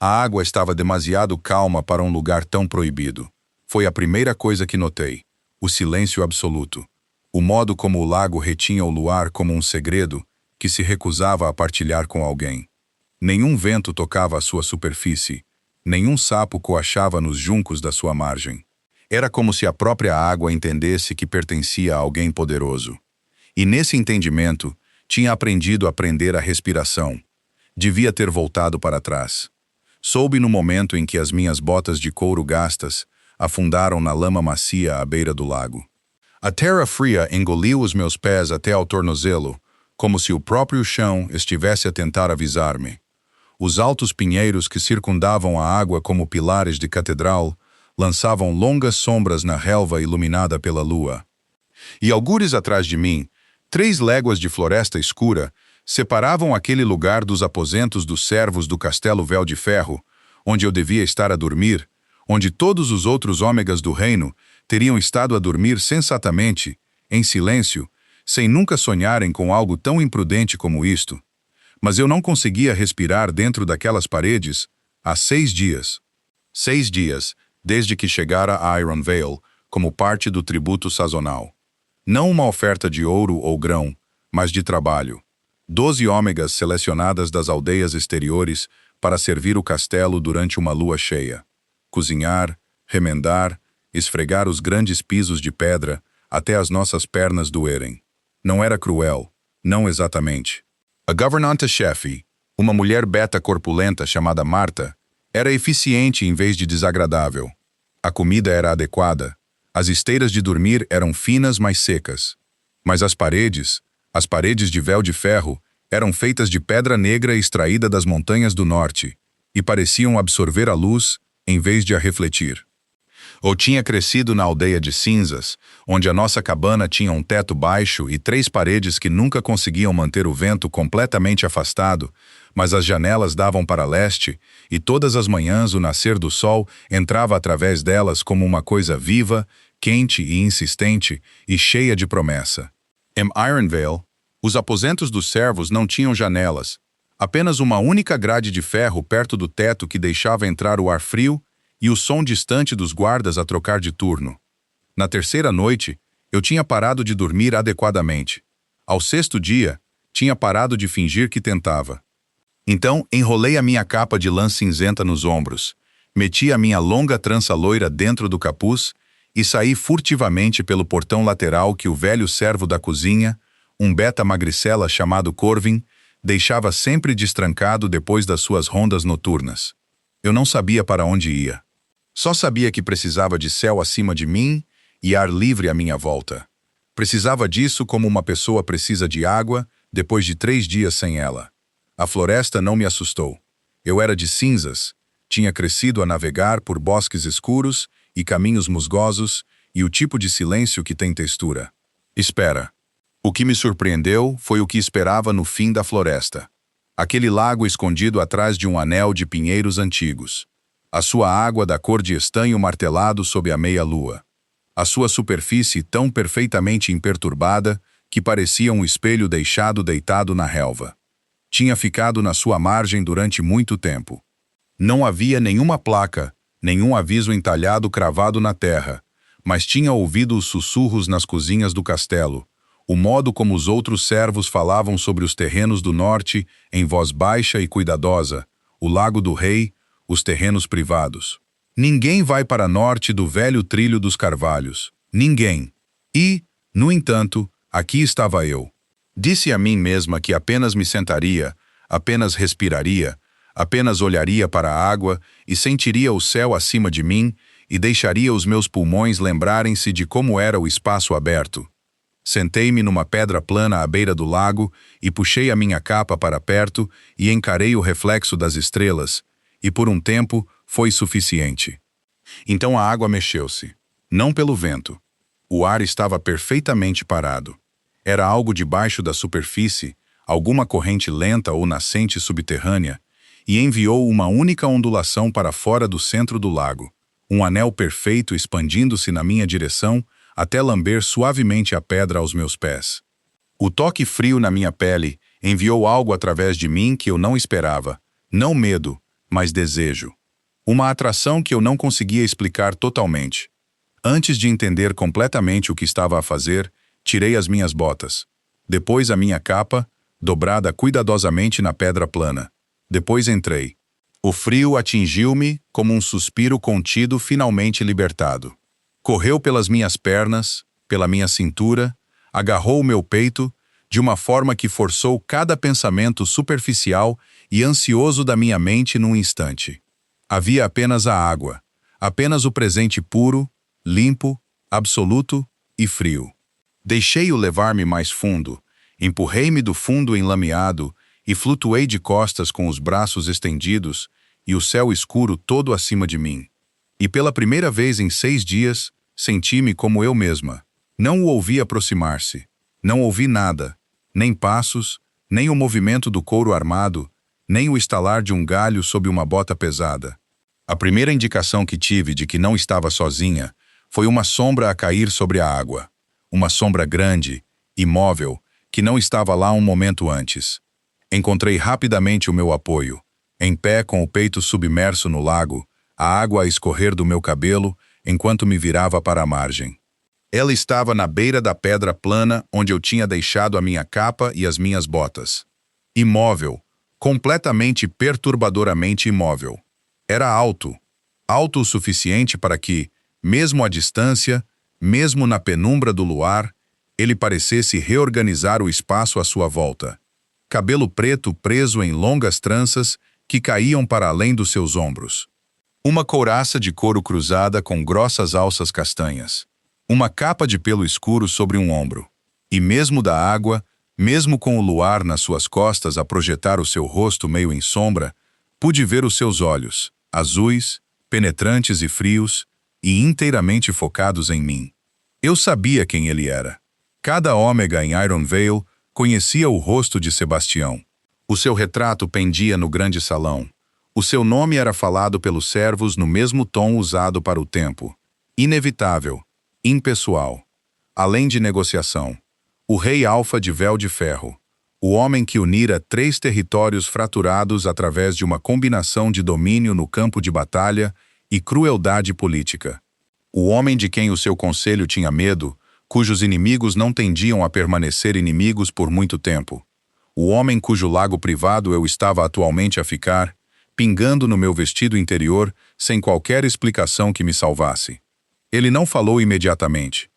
A água estava demasiado calma para um lugar tão proibido. Foi a primeira coisa que notei. O silêncio absoluto. O modo como o lago retinha o luar como um segredo que se recusava a partilhar com alguém. Nenhum vento tocava a sua superfície. Nenhum sapo coachava nos juncos da sua margem. Era como se a própria água entendesse que pertencia a alguém poderoso. E nesse entendimento, tinha aprendido a prender a respiração. Devia ter voltado para trás. Soube no momento em que as minhas botas de couro gastas afundaram na lama macia à beira do lago. A terra fria engoliu os meus pés até ao tornozelo, como se o próprio chão estivesse a tentar avisar-me. Os altos pinheiros que circundavam a água como pilares de catedral lançavam longas sombras na relva iluminada pela lua. E algures atrás de mim, 3 léguas de floresta escura separavam aquele lugar dos aposentos dos servos do castelo Véu de Ferro, onde eu devia estar a dormir, onde todos os outros ômegas do reino teriam estado a dormir sensatamente, em silêncio, sem nunca sonharem com algo tão imprudente como isto. Mas eu não conseguia respirar dentro daquelas paredes há 6 dias. 6 dias, desde que chegara a Iron Vale, como parte do tributo sazonal. Não uma oferta de ouro ou grão, mas de trabalho. 12 ômegas selecionadas das aldeias exteriores para servir o castelo durante uma lua cheia. Cozinhar, remendar, esfregar os grandes pisos de pedra até as nossas pernas doerem. Não era cruel, não exatamente. A governanta-chefe, uma mulher beta corpulenta chamada Marta, era eficiente em vez de desagradável. A comida era adequada. As esteiras de dormir eram finas, mas secas. Mas as paredes de véu de ferro, eram feitas de pedra negra extraída das montanhas do norte, e pareciam absorver a luz em vez de a refletir. Ou tinha crescido na aldeia de cinzas, onde a nossa cabana tinha um teto baixo e 3 paredes que nunca conseguiam manter o vento completamente afastado, mas as janelas davam para leste, e todas as manhãs o nascer do sol entrava através delas como uma coisa viva, quente e insistente, e cheia de promessa. Em Ironvale, os aposentos dos servos não tinham janelas, apenas uma única grade de ferro perto do teto que deixava entrar o ar frio e o som distante dos guardas a trocar de turno. Na 3ª noite, eu tinha parado de dormir adequadamente. Ao 6º dia, tinha parado de fingir que tentava. Então, enrolei a minha capa de lã cinzenta nos ombros, meti a minha longa trança loira dentro do capuz e saí furtivamente pelo portão lateral que o velho servo da cozinha, um beta magricela chamado Corvin, deixava sempre destrancado depois das suas rondas noturnas. Eu não sabia para onde ia. Só sabia que precisava de céu acima de mim e ar livre à minha volta. Precisava disso como uma pessoa precisa de água depois de 3 dias sem ela. A floresta não me assustou. Eu era de cinzas, tinha crescido a navegar por bosques escuros e caminhos musgosos e o tipo de silêncio que tem textura. Espera. O que me surpreendeu foi o que esperava no fim da floresta. Aquele lago escondido atrás de um anel de pinheiros antigos. A sua água da cor de estanho martelado sob a meia-lua. A sua superfície tão perfeitamente imperturbada que parecia um espelho deixado deitado na relva. Tinha ficado na sua margem durante muito tempo. Não havia nenhuma placa, nenhum aviso entalhado cravado na terra, mas tinha ouvido os sussurros nas cozinhas do castelo, o modo como os outros servos falavam sobre os terrenos do norte em voz baixa e cuidadosa, o Lago do Rei, os terrenos privados. Ninguém vai para norte do velho trilho dos carvalhos. Ninguém. E, no entanto, aqui estava eu. Disse a mim mesma que apenas me sentaria, apenas respiraria, apenas olharia para a água e sentiria o céu acima de mim e deixaria os meus pulmões lembrarem-se de como era o espaço aberto. Sentei-me numa pedra plana à beira do lago e puxei a minha capa para perto e encarei o reflexo das estrelas, e por um tempo foi suficiente. Então a água mexeu-se, não pelo vento. O ar estava perfeitamente parado. Era algo debaixo da superfície, alguma corrente lenta ou nascente subterrânea, e enviou uma única ondulação para fora do centro do lago, um anel perfeito expandindo-se na minha direção até lamber suavemente a pedra aos meus pés. O toque frio na minha pele enviou algo através de mim que eu não esperava, não medo, mas desejo. Uma atração que eu não conseguia explicar totalmente. Antes de entender completamente o que estava a fazer, tirei as minhas botas. Depois a minha capa, dobrada cuidadosamente na pedra plana. Depois entrei. O frio atingiu-me como um suspiro contido finalmente libertado. Correu pelas minhas pernas, pela minha cintura, agarrou o meu peito, de uma forma que forçou cada pensamento superficial e ansioso da minha mente num instante. Havia apenas a água, apenas o presente puro, limpo, absoluto e frio. Deixei-o levar-me mais fundo, empurrei-me do fundo enlameado e flutuei de costas com os braços estendidos e o céu escuro todo acima de mim. E pela primeira vez em 6 dias, senti-me como eu mesma. Não o ouvi aproximar-se. Não ouvi nada, nem passos, nem o movimento do couro armado, nem o estalar de um galho sob uma bota pesada. A primeira indicação que tive de que não estava sozinha foi uma sombra a cair sobre a água. Uma sombra grande, imóvel, que não estava lá um momento antes. Encontrei rapidamente o meu apoio. Em pé, com o peito submerso no lago, a água a escorrer do meu cabelo enquanto me virava para a margem. Ela estava na beira da pedra plana onde eu tinha deixado a minha capa e as minhas botas. Imóvel, completamente perturbadoramente imóvel. Era alto, alto o suficiente para que, mesmo à distância, mesmo na penumbra do luar, ele parecesse reorganizar o espaço à sua volta. Cabelo preto preso em longas tranças que caíam para além dos seus ombros. Uma couraça de couro cruzada com grossas alças castanhas. Uma capa de pelo escuro sobre um ombro. E mesmo da água, mesmo com o luar nas suas costas a projetar o seu rosto meio em sombra, pude ver os seus olhos, azuis, penetrantes e frios, e inteiramente focados em mim. Eu sabia quem ele era. Cada ômega em Iron Vale conhecia o rosto de Sebastião. O seu retrato pendia no grande salão. O seu nome era falado pelos servos no mesmo tom usado para o tempo. Inevitável, impessoal. Além de negociação. O rei alfa de véu de ferro. O homem que unira 3 territórios fraturados através de uma combinação de domínio no campo de batalha e crueldade política. O homem de quem o seu conselho tinha medo, cujos inimigos não tendiam a permanecer inimigos por muito tempo. O homem cujo lago privado eu estava atualmente a ficar, pingando no meu vestido interior, sem qualquer explicação que me salvasse. Ele não falou imediatamente.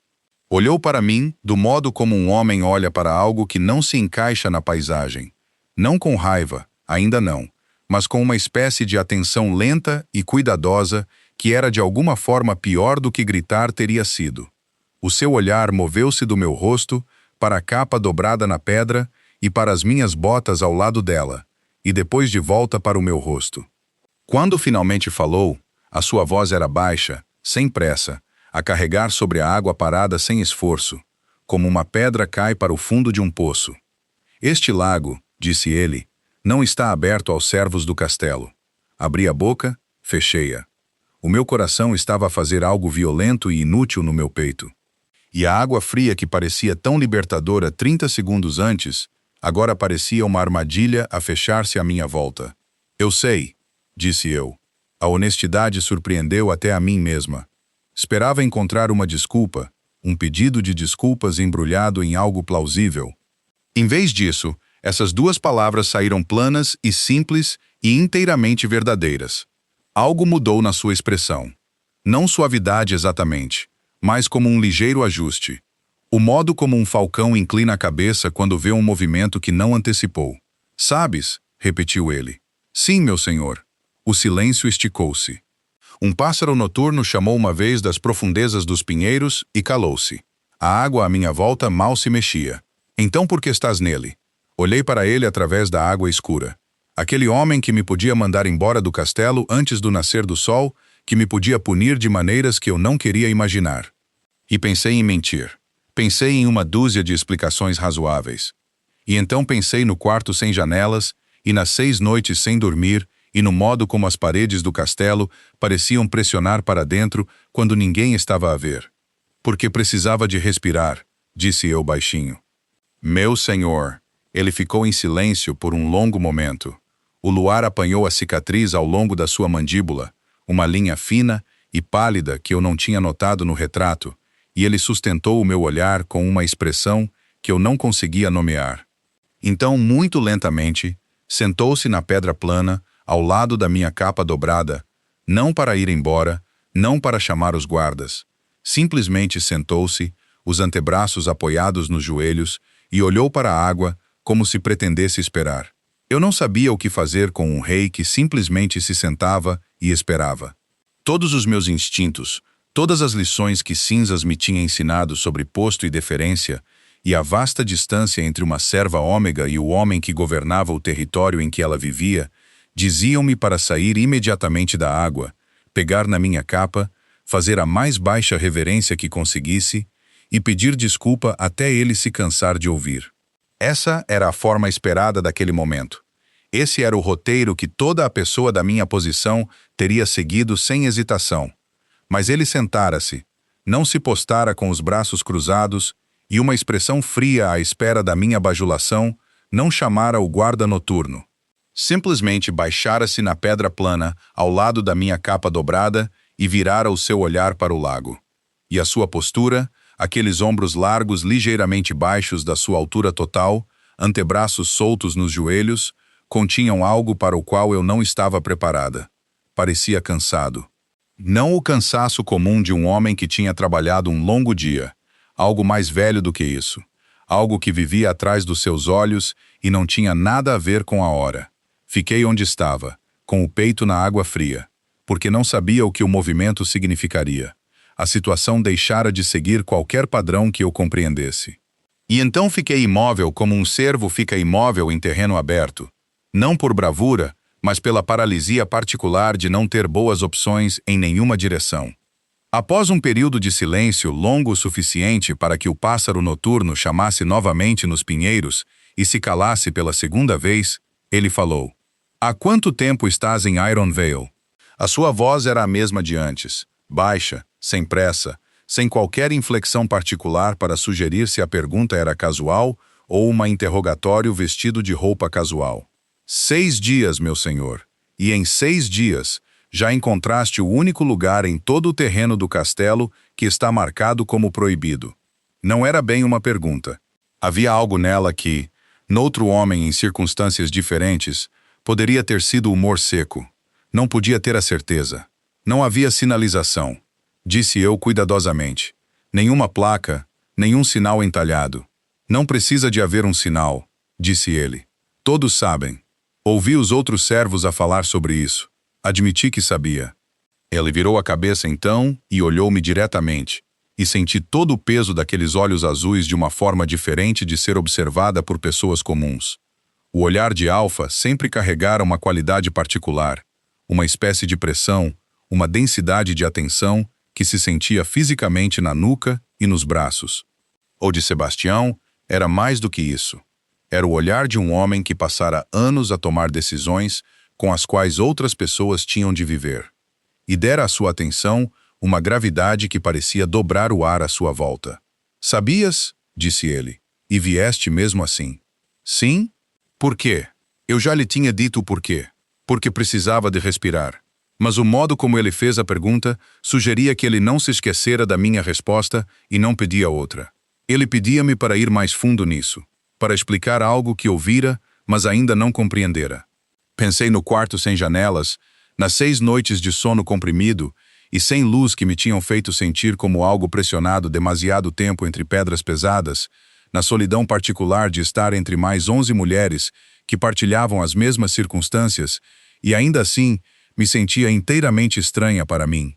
Olhou para mim do modo como um homem olha para algo que não se encaixa na paisagem. Não com raiva, ainda não, mas com uma espécie de atenção lenta e cuidadosa que era de alguma forma pior do que gritar teria sido. O seu olhar moveu-se do meu rosto para a capa dobrada na pedra e para as minhas botas ao lado dela, e depois de volta para o meu rosto. Quando finalmente falou, a sua voz era baixa, sem pressa, a carregar sobre a água parada sem esforço, como uma pedra cai para o fundo de um poço. Este lago, disse ele, não está aberto aos servos do castelo. Abri a boca, fechei-a. O meu coração estava a fazer algo violento e inútil no meu peito. E a água fria que parecia tão libertadora 30 segundos antes, agora parecia uma armadilha a fechar-se à minha volta. Eu sei, disse eu. A honestidade surpreendeu até a mim mesma. Esperava encontrar uma desculpa, um pedido de desculpas embrulhado em algo plausível. Em vez disso, essas 2 palavras saíram planas e simples e inteiramente verdadeiras. Algo mudou na sua expressão. Não suavidade exatamente, mas como um ligeiro ajuste. O modo como um falcão inclina a cabeça quando vê um movimento que não antecipou. Sabes, repetiu ele. Sim, meu senhor. O silêncio esticou-se. Um pássaro noturno chamou uma vez das profundezas dos pinheiros e calou-se. A água à minha volta mal se mexia. Então por que estás nele? Olhei para ele através da água escura. Aquele homem que me podia mandar embora do castelo antes do nascer do sol, que me podia punir de maneiras que eu não queria imaginar. E pensei em mentir. Pensei em uma dúzia de explicações razoáveis. E então pensei no quarto sem janelas, e nas 6 noites sem dormir, e no modo como as paredes do castelo pareciam pressionar para dentro quando ninguém estava a ver. Porque precisava de respirar, disse eu baixinho. Meu senhor, ele ficou em silêncio por um longo momento. O luar apanhou a cicatriz ao longo da sua mandíbula, uma linha fina e pálida que eu não tinha notado no retrato, e ele sustentou o meu olhar com uma expressão que eu não conseguia nomear. Então, muito lentamente, sentou-se na pedra plana, ao lado da minha capa dobrada, não para ir embora, não para chamar os guardas. Simplesmente sentou-se, os antebraços apoiados nos joelhos, e olhou para a água como se pretendesse esperar. Eu não sabia o que fazer com um rei que simplesmente se sentava e esperava. Todos os meus instintos, todas as lições que Cinzas me tinha ensinado sobre posto e deferência, e a vasta distância entre uma serva ômega e o homem que governava o território em que ela vivia, diziam-me para sair imediatamente da água, pegar na minha capa, fazer a mais baixa reverência que conseguisse e pedir desculpa até ele se cansar de ouvir. Essa era a forma esperada daquele momento. Esse era o roteiro que toda a pessoa da minha posição teria seguido sem hesitação. Mas ele sentara-se, não se postara com os braços cruzados e uma expressão fria à espera da minha bajulação não chamara o guarda noturno. Simplesmente baixara-se na pedra plana, ao lado da minha capa dobrada, e virara o seu olhar para o lago. E a sua postura, aqueles ombros largos ligeiramente baixos da sua altura total, antebraços soltos nos joelhos, continham algo para o qual eu não estava preparada. Parecia cansado. Não o cansaço comum de um homem que tinha trabalhado um longo dia, algo mais velho do que isso, algo que vivia atrás dos seus olhos e não tinha nada a ver com a hora. Fiquei onde estava, com o peito na água fria, porque não sabia o que o movimento significaria. A situação deixara de seguir qualquer padrão que eu compreendesse. E então fiquei imóvel como um cervo fica imóvel em terreno aberto, não por bravura, mas pela paralisia particular de não ter boas opções em nenhuma direção. Após um período de silêncio longo o suficiente para que o pássaro noturno chamasse novamente nos pinheiros e se calasse pela segunda vez, ele falou: "Há quanto tempo estás em Iron Vale?" A sua voz era a mesma de antes, baixa, sem pressa, sem qualquer inflexão particular para sugerir se a pergunta era casual ou uma interrogatório vestido de roupa casual. 6 dias, meu senhor, e em 6 dias já encontraste o único lugar em todo o terreno do castelo que está marcado como proibido. Não era bem uma pergunta. Havia algo nela que, noutro homem em circunstâncias diferentes, poderia ter sido humor seco. Não podia ter a certeza. Não havia sinalização, disse eu cuidadosamente. Nenhuma placa, nenhum sinal entalhado. Não precisa de haver um sinal, disse ele. Todos sabem. Ouvi os outros servos a falar sobre isso. Admiti que sabia. Ele virou a cabeça então e olhou-me diretamente, e senti todo o peso daqueles olhos azuis de uma forma diferente de ser observada por pessoas comuns. O olhar de Alfa sempre carregara uma qualidade particular, uma espécie de pressão, uma densidade de atenção que se sentia fisicamente na nuca e nos braços. O de Sebastião era mais do que isso. Era o olhar de um homem que passara anos a tomar decisões com as quais outras pessoas tinham de viver. E dera à sua atenção uma gravidade que parecia dobrar o ar à sua volta. "Sabias?" disse ele. "E vieste mesmo assim." "Sim?" "Por quê?" Eu já lhe tinha dito o porquê. Porque precisava de respirar. Mas o modo como ele fez a pergunta sugeria que ele não se esquecera da minha resposta e não pedia outra. Ele pedia-me para ir mais fundo nisso, para explicar algo que ouvira, mas ainda não compreendera. Pensei no quarto sem janelas, nas 6 noites de sono comprimido e sem luz que me tinham feito sentir como algo pressionado demasiado tempo entre pedras pesadas, na solidão particular de estar entre mais 11 mulheres que partilhavam as mesmas circunstâncias, e ainda assim me sentia inteiramente estranha para mim.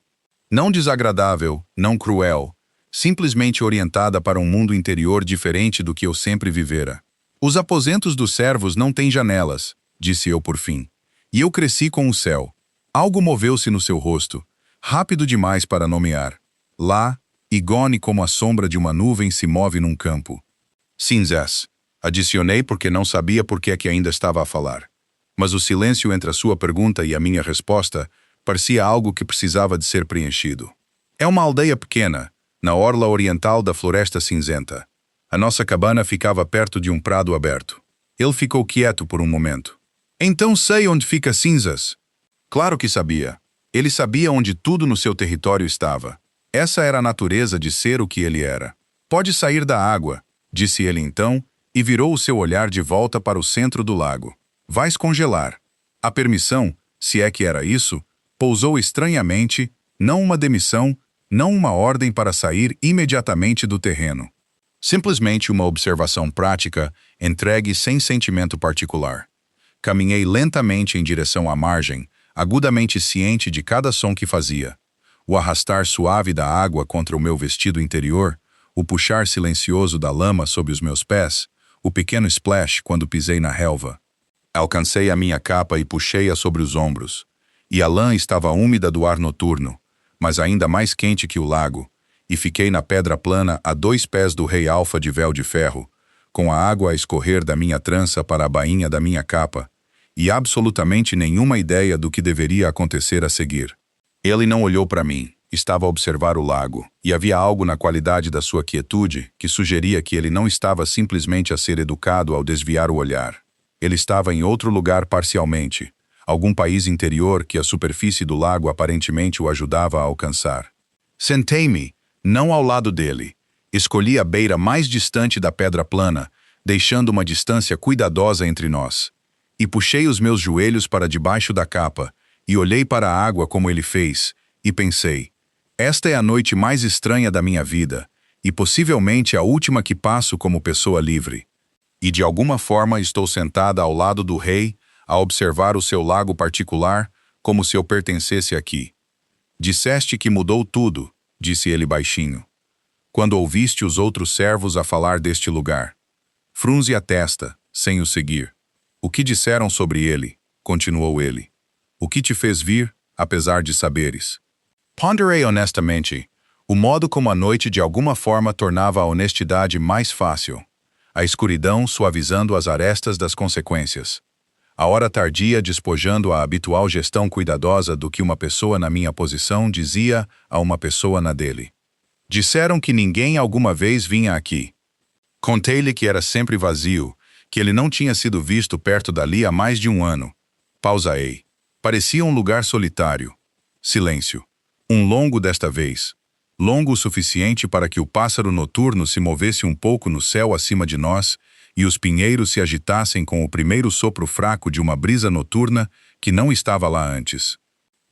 Não desagradável, não cruel, simplesmente orientada para um mundo interior diferente do que eu sempre vivera. "Os aposentos dos servos não têm janelas", disse eu por fim. E eu cresci com o céu. Algo moveu-se no seu rosto, rápido demais para nomear. Lá, igone como a sombra de uma nuvem se move num campo. "Cinzas", adicionei porque não sabia por que é que ainda estava a falar. Mas o silêncio entre a sua pergunta e a minha resposta parecia algo que precisava de ser preenchido. "É uma aldeia pequena, na orla oriental da Floresta Cinzenta. A nossa cabana ficava perto de um prado aberto." Ele ficou quieto por um momento. Então sei onde fica Cinzas. Claro que sabia. Ele sabia onde tudo no seu território estava. Essa era a natureza de ser o que ele era. Pode sair da água, disse ele então, e virou o seu olhar de volta para o centro do lago. Vais congelar. A permissão, se é que era isso, pousou estranhamente, não uma demissão, não uma ordem para sair imediatamente do terreno. Simplesmente uma observação prática, entregue sem sentimento particular. Caminhei lentamente em direção à margem, agudamente ciente de cada som que fazia. O arrastar suave da água contra o meu vestido interior, o puxar silencioso da lama sob os meus pés, o pequeno splash quando pisei na relva. Alcancei a minha capa e puxei-a sobre os ombros. E a lã estava úmida do ar noturno, mas ainda mais quente que o lago, e fiquei na pedra plana a 2 pés do rei alfa de véu de ferro, com a água a escorrer da minha trança para a bainha da minha capa, e absolutamente nenhuma ideia do que deveria acontecer a seguir. Ele não olhou para mim, estava a observar o lago, e havia algo na qualidade da sua quietude que sugeria que ele não estava simplesmente a ser educado ao desviar o olhar. Ele estava em outro lugar parcialmente, algum país interior que a superfície do lago aparentemente o ajudava a alcançar. Sentei-me, não ao lado dele. Escolhi a beira mais distante da pedra plana, deixando uma distância cuidadosa entre nós. E puxei os meus joelhos para debaixo da capa, e olhei para a água como ele fez, e pensei, esta é a noite mais estranha da minha vida, e possivelmente a última que passo como pessoa livre. E de alguma forma estou sentada ao lado do rei, a observar o seu lago particular, como se eu pertencesse aqui. Disseste que mudou tudo, disse ele baixinho, quando ouviste os outros servos a falar deste lugar. Frunze a testa, sem o seguir. O que disseram sobre ele? Continuou ele. O que te fez vir, apesar de saberes? Ponderei honestamente, o modo como a noite de alguma forma tornava a honestidade mais fácil, a escuridão suavizando as arestas das consequências, a hora tardia despojando a habitual gestão cuidadosa do que uma pessoa na minha posição dizia a uma pessoa na dele. Disseram que ninguém alguma vez vinha aqui. Contei-lhe que era sempre vazio, que ele não tinha sido visto perto dali há mais de 1 ano. Pausei. Parecia um lugar solitário. Silêncio. Longo desta vez. Longo o suficiente para que o pássaro noturno se movesse um pouco no céu acima de nós e os pinheiros se agitassem com o primeiro sopro fraco de uma brisa noturna que não estava lá antes.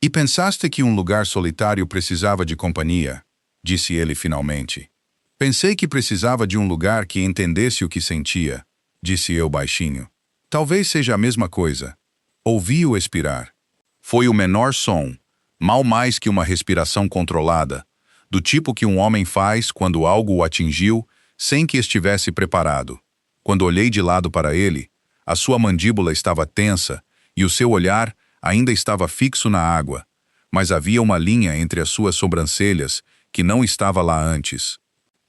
E pensaste que um lugar solitário precisava de companhia? Disse ele finalmente. Pensei que precisava de um lugar que entendesse o que sentia, disse eu baixinho. Talvez seja a mesma coisa. Ouvi-o expirar. Foi o menor som, mal mais que uma respiração controlada, do tipo que um homem faz quando algo o atingiu sem que estivesse preparado. Quando olhei de lado para ele, a sua mandíbula estava tensa e o seu olhar ainda estava fixo na água, mas havia uma linha entre as suas sobrancelhas que não estava lá antes.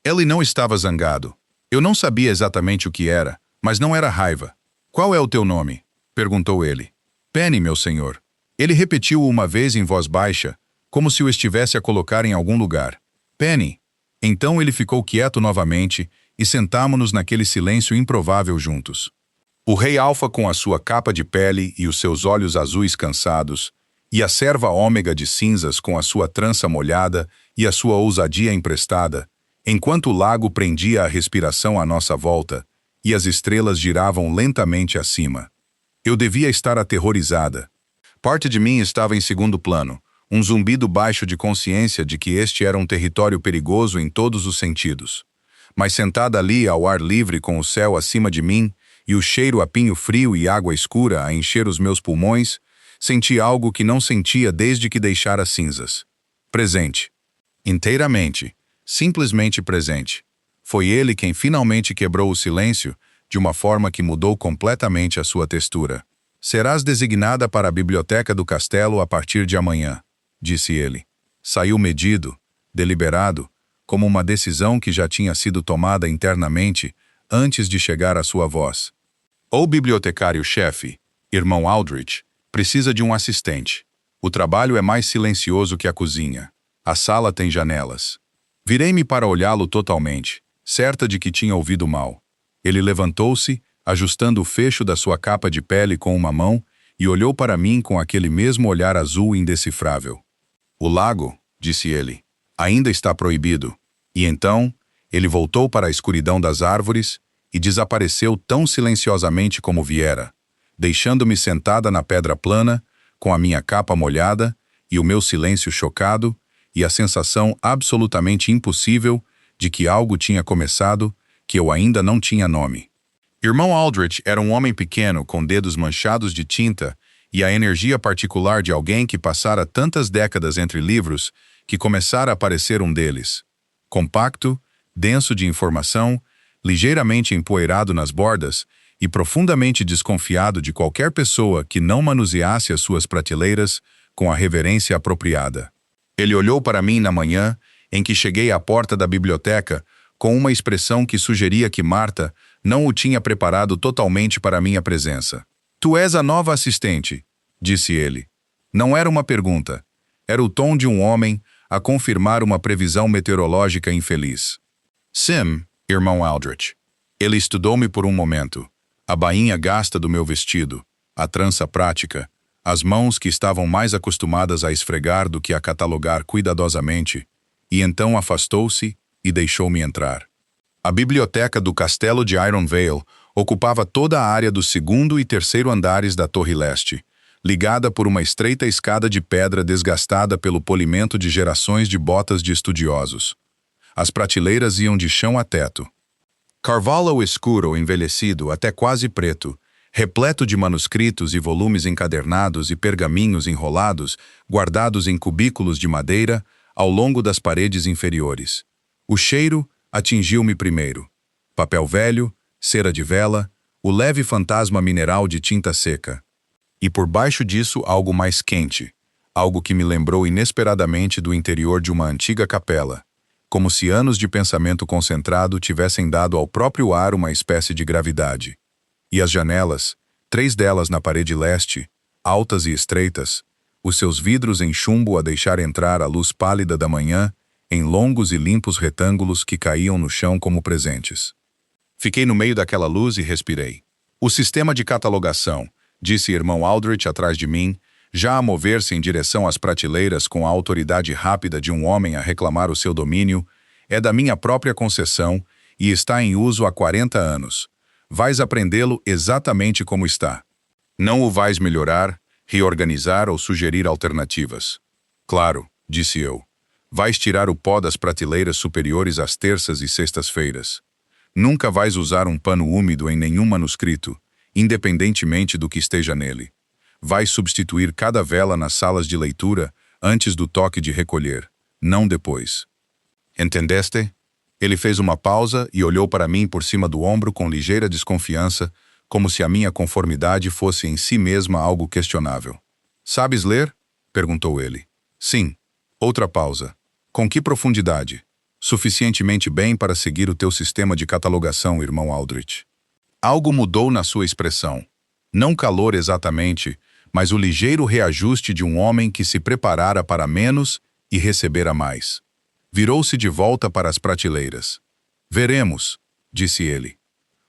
Ele não estava zangado. Eu não sabia exatamente o que era, mas não era raiva. Qual é o teu nome? Perguntou ele. Penny, meu senhor. Ele repetiu-o uma vez em voz baixa, como se o estivesse a colocar em algum lugar. Penny. Então ele ficou quieto novamente e sentámo-nos naquele silêncio improvável juntos. O rei alfa com a sua capa de pele e os seus olhos azuis cansados, e a serva ômega de cinzas com a sua trança molhada e a sua ousadia emprestada, enquanto o lago prendia a respiração à nossa volta e as estrelas giravam lentamente acima. Eu devia estar aterrorizada. Parte de mim estava em segundo plano, um zumbido baixo de consciência de que este era um território perigoso em todos os sentidos. Mas sentada ali ao ar livre com o céu acima de mim e o cheiro a pinho frio e água escura a encher os meus pulmões, senti algo que não sentia desde que deixara cinzas. Presente. Inteiramente. Simplesmente presente. Foi ele quem finalmente quebrou o silêncio de uma forma que mudou completamente a sua textura. Serás designada para a biblioteca do castelo a partir de amanhã, disse ele. Saiu medido, deliberado, como uma decisão que já tinha sido tomada internamente antes de chegar à sua voz. O bibliotecário-chefe, irmão Aldrich, precisa de um assistente. O trabalho é mais silencioso que a cozinha. A sala tem janelas. Virei-me para olhá-lo totalmente, certa de que tinha ouvido mal. Ele levantou-se, ajustando o fecho da sua capa de pele com uma mão, e olhou para mim com aquele mesmo olhar azul indecifrável. "O lago", disse ele, "ainda está proibido." E então, ele voltou para a escuridão das árvores e desapareceu tão silenciosamente como viera, deixando-me sentada na pedra plana, com a minha capa molhada e o meu silêncio chocado e a sensação absolutamente impossível de que algo tinha começado que eu ainda não tinha nome. Irmão Aldrich era um homem pequeno com dedos manchados de tinta e a energia particular de alguém que passara tantas décadas entre livros que começara a parecer um deles. Compacto, denso de informação, ligeiramente empoeirado nas bordas e profundamente desconfiado de qualquer pessoa que não manuseasse as suas prateleiras com a reverência apropriada. Ele olhou para mim na manhã em que cheguei à porta da biblioteca com uma expressão que sugeria que Marta não o tinha preparado totalmente para minha presença. "Tu és a nova assistente", disse ele. Não era uma pergunta. Era o tom de um homem a confirmar uma previsão meteorológica infeliz. "Sim, irmão Aldrich." Ele estudou-me por um momento. A bainha gasta do meu vestido, a trança prática, as mãos que estavam mais acostumadas a esfregar do que a catalogar cuidadosamente, e então afastou-se e deixou-me entrar. A biblioteca do Castelo de Ironvale ocupava toda a área do segundo e terceiro andares da Torre Leste, ligada por uma estreita escada de pedra desgastada pelo polimento de gerações de botas de estudiosos. As prateleiras iam de chão a teto. Carvalho escuro envelhecido até quase preto, repleto de manuscritos e volumes encadernados e pergaminhos enrolados, guardados em cubículos de madeira, ao longo das paredes inferiores. O cheiro atingiu-me primeiro. Papel velho, cera de vela, o leve fantasma mineral de tinta seca. E por baixo disso algo mais quente, algo que me lembrou inesperadamente do interior de uma antiga capela, como se anos de pensamento concentrado tivessem dado ao próprio ar uma espécie de gravidade. E as janelas, 3 delas na parede leste, altas e estreitas, os seus vidros em chumbo a deixar entrar a luz pálida da manhã, em longos e limpos retângulos que caíam no chão como presentes. Fiquei no meio daquela luz e respirei. "O sistema de catalogação", disse irmão Aldrich atrás de mim, já a mover-se em direção às prateleiras com a autoridade rápida de um homem a reclamar o seu domínio, "é da minha própria concessão e está em uso há 40 anos. Vais aprendê-lo exatamente como está. Não o vais melhorar, reorganizar ou sugerir alternativas." "Claro", disse eu. "Vais tirar o pó das prateleiras superiores às terças e sextas-feiras. Nunca vais usar um pano úmido em nenhum manuscrito, independentemente do que esteja nele. Vais substituir cada vela nas salas de leitura antes do toque de recolher, não depois. Entendeste?" Ele fez uma pausa e olhou para mim por cima do ombro com ligeira desconfiança, como se a minha conformidade fosse em si mesma algo questionável. "Sabes ler?" perguntou ele. "Sim." Outra pausa. "Com que profundidade?" "Suficientemente bem para seguir o teu sistema de catalogação, irmão Aldrich." Algo mudou na sua expressão. Não calor exatamente, mas o ligeiro reajuste de um homem que se preparara para menos e recebera mais. Virou-se de volta para as prateleiras. "Veremos", disse ele.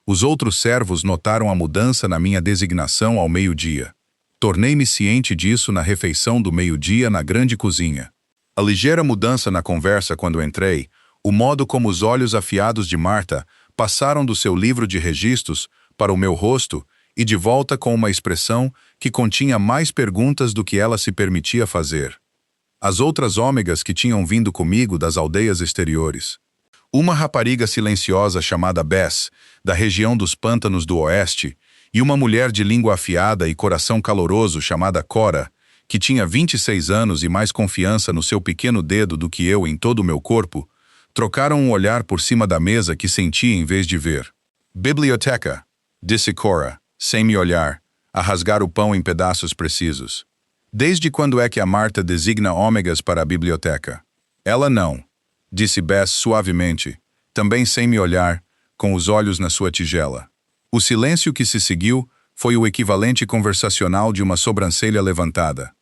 Os outros servos notaram a mudança na minha designação ao meio-dia. Tornei-me ciente disso na refeição do meio-dia na grande cozinha. A ligeira mudança na conversa quando entrei, o modo como os olhos afiados de Marta passaram do seu livro de registros para o meu rosto e de volta com uma expressão que continha mais perguntas do que ela se permitia fazer. As outras ômegas que tinham vindo comigo das aldeias exteriores. Uma rapariga silenciosa chamada Bess, da região dos pântanos do oeste, e uma mulher de língua afiada e coração caloroso chamada Cora, que tinha 26 anos e mais confiança no seu pequeno dedo do que eu em todo o meu corpo, trocaram um olhar por cima da mesa que senti em vez de ver. "Biblioteca", disse Cora, sem me olhar, a rasgar o pão em pedaços precisos. "Desde quando é que a Marta designa ômegas para a biblioteca?" "Ela não", disse Bess suavemente, também sem me olhar, com os olhos na sua tigela. O silêncio que se seguiu foi o equivalente conversacional de uma sobrancelha levantada.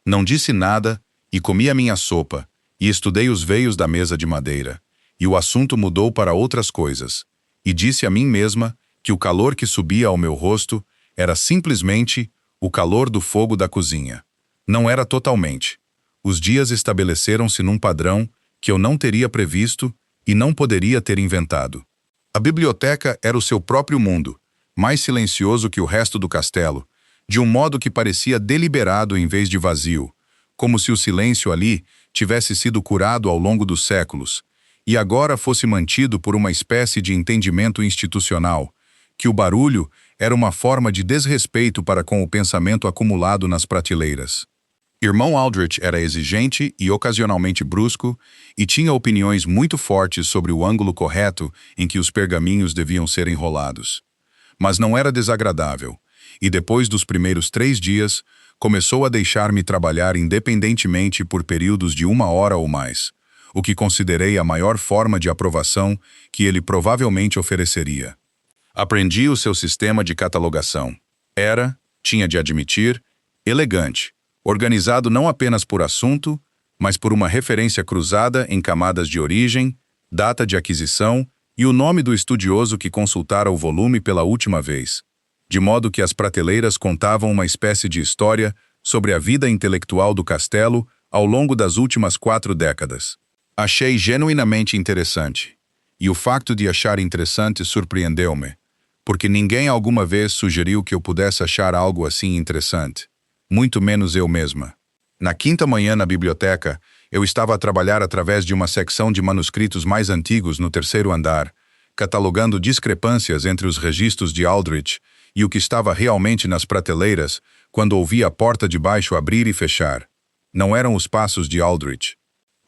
Não disse nada e comi a minha sopa, e estudei os veios da mesa de madeira, e o assunto mudou para outras coisas, e disse a mim mesma que o calor que subia ao meu rosto era simplesmente o calor do fogo da cozinha. Não era totalmente. Os dias estabeleceram-se num padrão que eu não teria previsto e não poderia ter inventado. A biblioteca era o seu próprio mundo, mais silencioso que o resto do castelo, de um modo que parecia deliberado em vez de vazio, como se o silêncio ali tivesse sido curado ao longo dos séculos, e agora fosse mantido por uma espécie de entendimento institucional, que o barulho era uma forma de desrespeito para com o pensamento acumulado nas prateleiras. Irmão Aldrich era exigente e ocasionalmente brusco, e tinha opiniões muito fortes sobre o ângulo correto em que os pergaminhos deviam ser enrolados. Mas não era desagradável, e depois dos primeiros 3 dias, começou a deixar-me trabalhar independentemente por períodos de 1 hora ou mais, o que considerei a maior forma de aprovação que ele provavelmente ofereceria. Aprendi o seu sistema de catalogação. Era, tinha de admitir, elegante, organizado não apenas por assunto, mas por uma referência cruzada em camadas de origem, data de aquisição e o nome do estudioso que consultara o volume pela última vez, de modo que as prateleiras contavam uma espécie de história sobre a vida intelectual do castelo ao longo das últimas 4 décadas. Achei genuinamente interessante, e o facto de achar interessante surpreendeu-me, porque ninguém alguma vez sugeriu que eu pudesse achar algo assim interessante, muito menos eu mesma. Na 5ª manhã na biblioteca, eu estava a trabalhar através de uma secção de manuscritos mais antigos no 3º andar, catalogando discrepâncias entre os registros de Aldrich e o que estava realmente nas prateleiras, quando ouvi a porta de baixo abrir e fechar. Não eram os passos de Aldrich.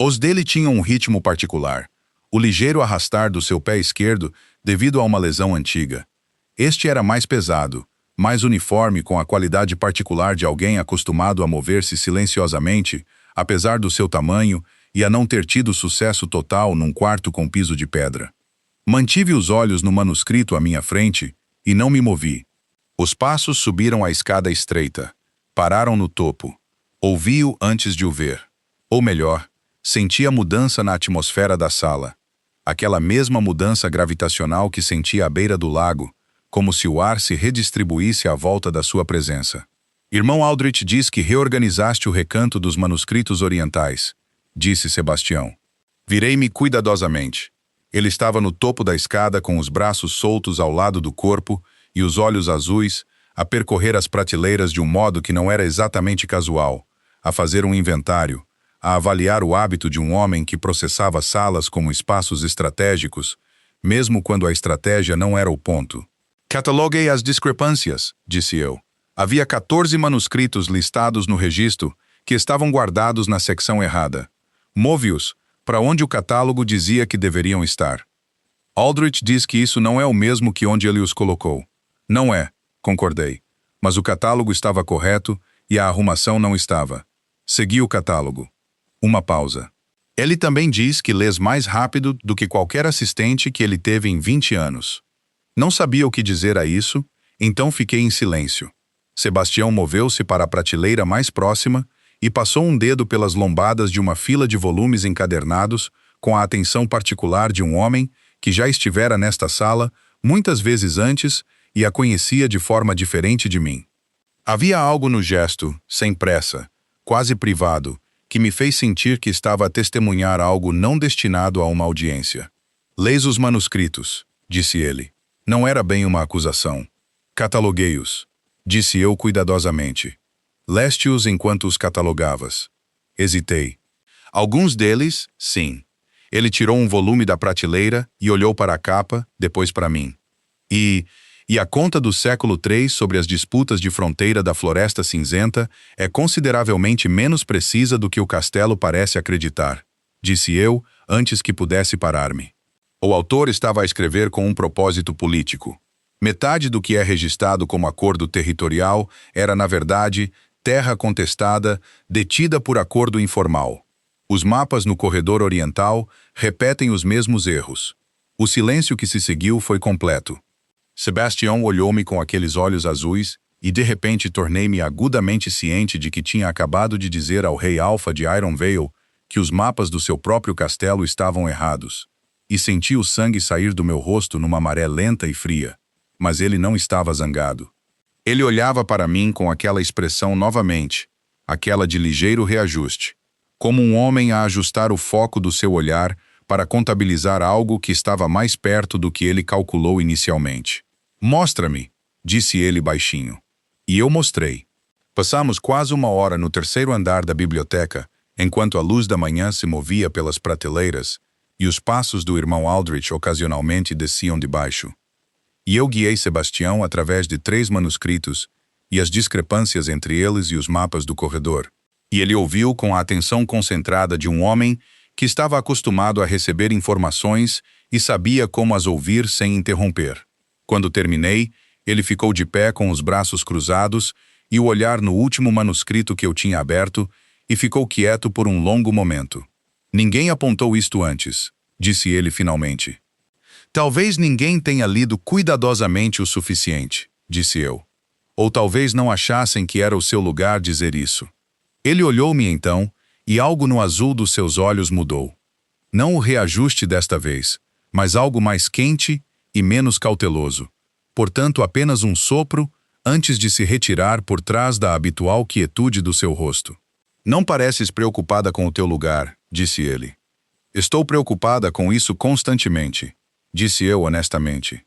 Os dele tinham um ritmo particular, o ligeiro arrastar do seu pé esquerdo devido a uma lesão antiga. Este era mais pesado, mais uniforme, com a qualidade particular de alguém acostumado a mover-se silenciosamente, apesar do seu tamanho e a não ter tido sucesso total num quarto com piso de pedra. Mantive os olhos no manuscrito à minha frente e não me movi. Os passos subiram a escada estreita. Pararam no topo. Ouvi-o antes de o ver. Ou melhor, senti a mudança na atmosfera da sala. Aquela mesma mudança gravitacional que senti à beira do lago, como se o ar se redistribuísse à volta da sua presença. Irmão Aldrich diz que reorganizaste o recanto dos manuscritos orientais, disse Sebastião. Virei-me cuidadosamente. Ele estava no topo da escada com os braços soltos ao lado do corpo e os olhos azuis, a percorrer as prateleiras de um modo que não era exatamente casual, a fazer um inventário, a avaliar o hábito de um homem que processava salas como espaços estratégicos, mesmo quando a estratégia não era o ponto. Cataloguei as discrepâncias, disse eu. Havia 14 manuscritos listados no registro que estavam guardados na secção errada. Move-os para onde o catálogo dizia que deveriam estar. Aldrich diz que isso não é o mesmo que onde ele os colocou. Não é, concordei. Mas o catálogo estava correto e a arrumação não estava. Segui o catálogo. Uma pausa. Ele também diz que lês mais rápido do que qualquer assistente que ele teve em 20 anos. Não sabia o que dizer a isso, então fiquei em silêncio. Sebastião moveu-se para a prateleira mais próxima e passou um dedo pelas lombadas de uma fila de volumes encadernados com a atenção particular de um homem que já estivera nesta sala muitas vezes antes e a conhecia de forma diferente de mim. Havia algo no gesto, sem pressa, quase privado, que me fez sentir que estava a testemunhar algo não destinado a uma audiência. Leis os manuscritos, disse ele. Não era bem uma acusação. Cataloguei-os, disse eu cuidadosamente. Leste-os enquanto os catalogavas. Hesitei. Alguns deles, sim. Ele tirou um volume da prateleira e olhou para a capa, depois para mim. E a conta do século III sobre as disputas de fronteira da Floresta Cinzenta é consideravelmente menos precisa do que o castelo parece acreditar, disse eu, antes que pudesse parar-me. O autor estava a escrever com um propósito político. Metade do que é registrado como acordo territorial era, na verdade, terra contestada, detida por acordo informal. Os mapas no corredor oriental repetem os mesmos erros. O silêncio que se seguiu foi completo. Sebastião olhou-me com aqueles olhos azuis e de repente tornei-me agudamente ciente de que tinha acabado de dizer ao rei Alfa de Iron Vale que os mapas do seu próprio castelo estavam errados. E senti o sangue sair do meu rosto numa maré lenta e fria. mas ele não estava zangado. Ele olhava para mim com aquela expressão novamente, aquela de ligeiro reajuste, como um homem a ajustar o foco do seu olhar para contabilizar algo que estava mais perto do que ele calculou inicialmente. "Mostra-me", disse ele baixinho. E eu mostrei. Passamos quase uma hora no terceiro andar da biblioteca, enquanto a luz da manhã se movia pelas prateleiras e os passos do irmão Aldrich ocasionalmente desciam de baixo. E eu guiei Sebastião através de 3 manuscritos e as discrepâncias entre eles e os mapas do corredor. E ele ouviu com a atenção concentrada de um homem que estava acostumado a receber informações e sabia como as ouvir sem interromper. Quando terminei, ele ficou de pé com os braços cruzados e o olhar no último manuscrito que eu tinha aberto e ficou quieto por um longo momento. "Ninguém apontou isto antes", disse ele finalmente. "Talvez ninguém tenha lido cuidadosamente o suficiente", disse eu. "Ou talvez não achassem que era o seu lugar dizer isso." Ele olhou-me então, e algo no azul dos seus olhos mudou. Não o reajuste desta vez, mas algo mais quente e menos cauteloso. Portanto, apenas um sopro antes de se retirar por trás da habitual quietude do seu rosto. "Não pareces preocupada com o teu lugar", disse ele. "Estou preocupada com isso constantemente", disse eu honestamente.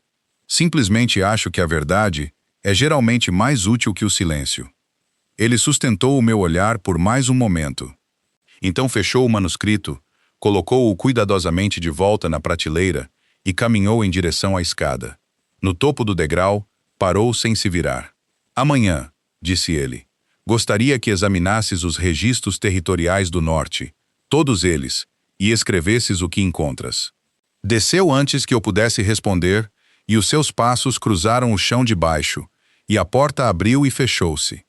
"Simplesmente acho que a verdade é geralmente mais útil que o silêncio." Ele sustentou o meu olhar por mais um momento. Então fechou o manuscrito, colocou-o cuidadosamente de volta na prateleira e caminhou em direção à escada. No topo do degrau, parou sem se virar. "Amanhã", disse ele, "gostaria que examinasses os registros territoriais do norte, todos eles, e escrevesses o que encontras." Desceu antes que eu pudesse responder, e os seus passos cruzaram o chão de baixo, e a porta abriu e fechou-se.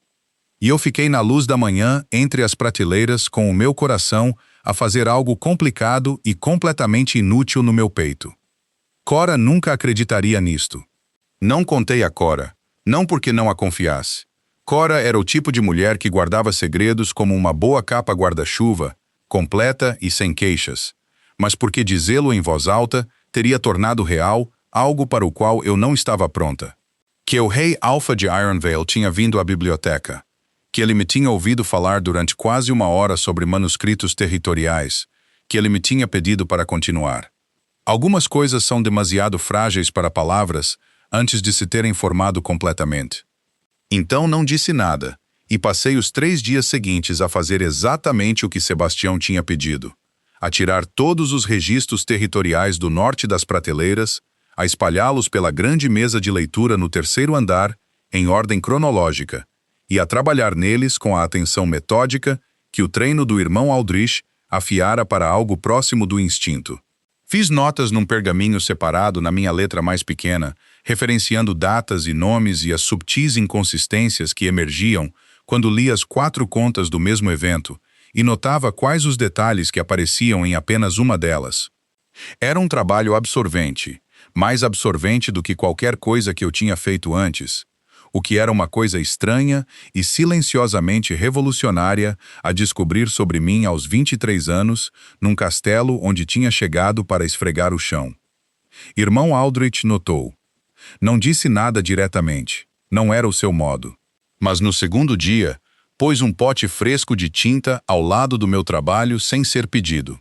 E eu fiquei na luz da manhã entre as prateleiras com o meu coração a fazer algo complicado e completamente inútil no meu peito. Cora nunca acreditaria nisto. Não contei a Cora, não porque não a confiasse. Cora era o tipo de mulher que guardava segredos como uma boa capa guarda-chuva, completa e sem queixas, mas porque dizê-lo em voz alta teria tornado real algo para o qual eu não estava pronta. Que o rei Alpha de Ironvale tinha vindo à biblioteca, que ele me tinha ouvido falar durante quase uma hora sobre manuscritos territoriais, que ele me tinha pedido para continuar. Algumas coisas são demasiado frágeis para palavras antes de se terem formado completamente. Então não disse nada, e passei os 3 dias seguintes a fazer exatamente o que Sebastião tinha pedido, a tirar todos os registros territoriais do norte das prateleiras, a espalhá-los pela grande mesa de leitura no terceiro andar, em ordem cronológica, e a trabalhar neles com a atenção metódica que o treino do irmão Aldrich afiara para algo próximo do instinto. Fiz notas num pergaminho separado na minha letra mais pequena, referenciando datas e nomes e as subtis inconsistências que emergiam quando li as 4 contas do mesmo evento e notava quais os detalhes que apareciam em apenas uma delas. Era um trabalho absorvente, mais absorvente do que qualquer coisa que eu tinha feito antes, o que era uma coisa estranha e silenciosamente revolucionária a descobrir sobre mim aos 23 anos, num castelo onde tinha chegado para esfregar o chão. Irmão Aldrich notou. Não disse nada diretamente, não era o seu modo. Mas no segundo dia, pôs um pote fresco de tinta ao lado do meu trabalho sem ser pedido.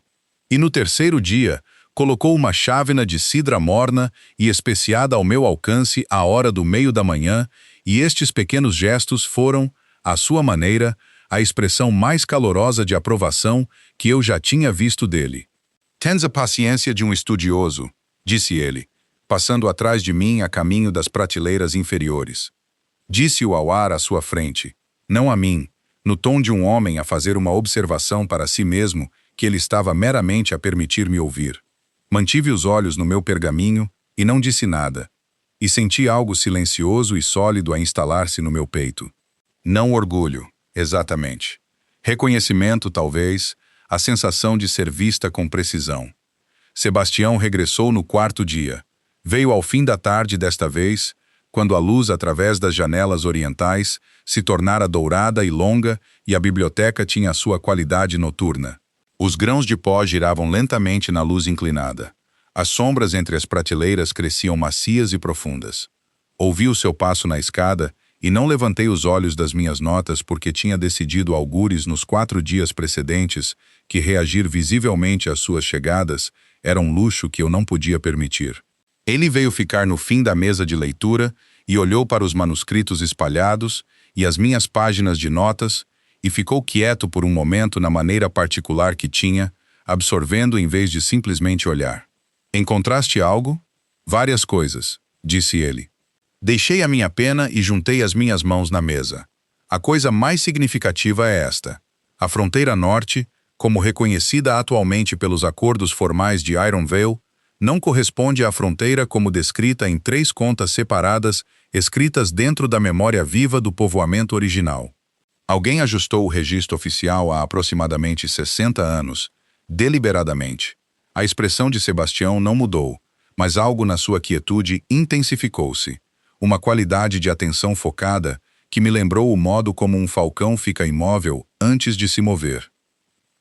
E no terceiro dia, colocou uma chávena de cidra morna e especiada ao meu alcance à hora do meio da manhã, e estes pequenos gestos foram, à sua maneira, a expressão mais calorosa de aprovação que eu já tinha visto dele. "Tens a paciência de um estudioso", disse ele, passando atrás de mim a caminho das prateleiras inferiores. Disse-o ao ar à sua frente, não a mim, no tom de um homem a fazer uma observação para si mesmo que ele estava meramente a permitir-me ouvir. Mantive os olhos no meu pergaminho e não disse nada, e senti algo silencioso e sólido a instalar-se no meu peito. Não orgulho, exatamente. Reconhecimento, talvez, a sensação de ser vista com precisão. Sebastião regressou no 4º dia. Veio ao fim da tarde desta vez, quando a luz através das janelas orientais se tornara dourada e longa e a biblioteca tinha a sua qualidade noturna. Os grãos de pó giravam lentamente na luz inclinada. As sombras entre as prateleiras cresciam macias e profundas. Ouvi o seu passo na escada e não levantei os olhos das minhas notas porque tinha decidido algures nos 4 dias precedentes que reagir visivelmente às suas chegadas era um luxo que eu não podia permitir. Ele veio ficar no fim da mesa de leitura e olhou para os manuscritos espalhados e as minhas páginas de notas e ficou quieto por um momento na maneira particular que tinha, absorvendo em vez de simplesmente olhar. Encontraste algo? Várias coisas, disse ele. Deixei a minha pena e juntei as minhas mãos na mesa. A coisa mais significativa é esta. A fronteira norte, como reconhecida atualmente pelos acordos formais de Iron Vale, não corresponde à fronteira como descrita em 3 contas separadas escritas dentro da memória viva do povoamento original. Alguém ajustou o registro oficial há aproximadamente 60 anos, deliberadamente. A expressão de Sebastião não mudou, mas algo na sua quietude intensificou-se. Uma qualidade de atenção focada que me lembrou o modo como um falcão fica imóvel antes de se mover.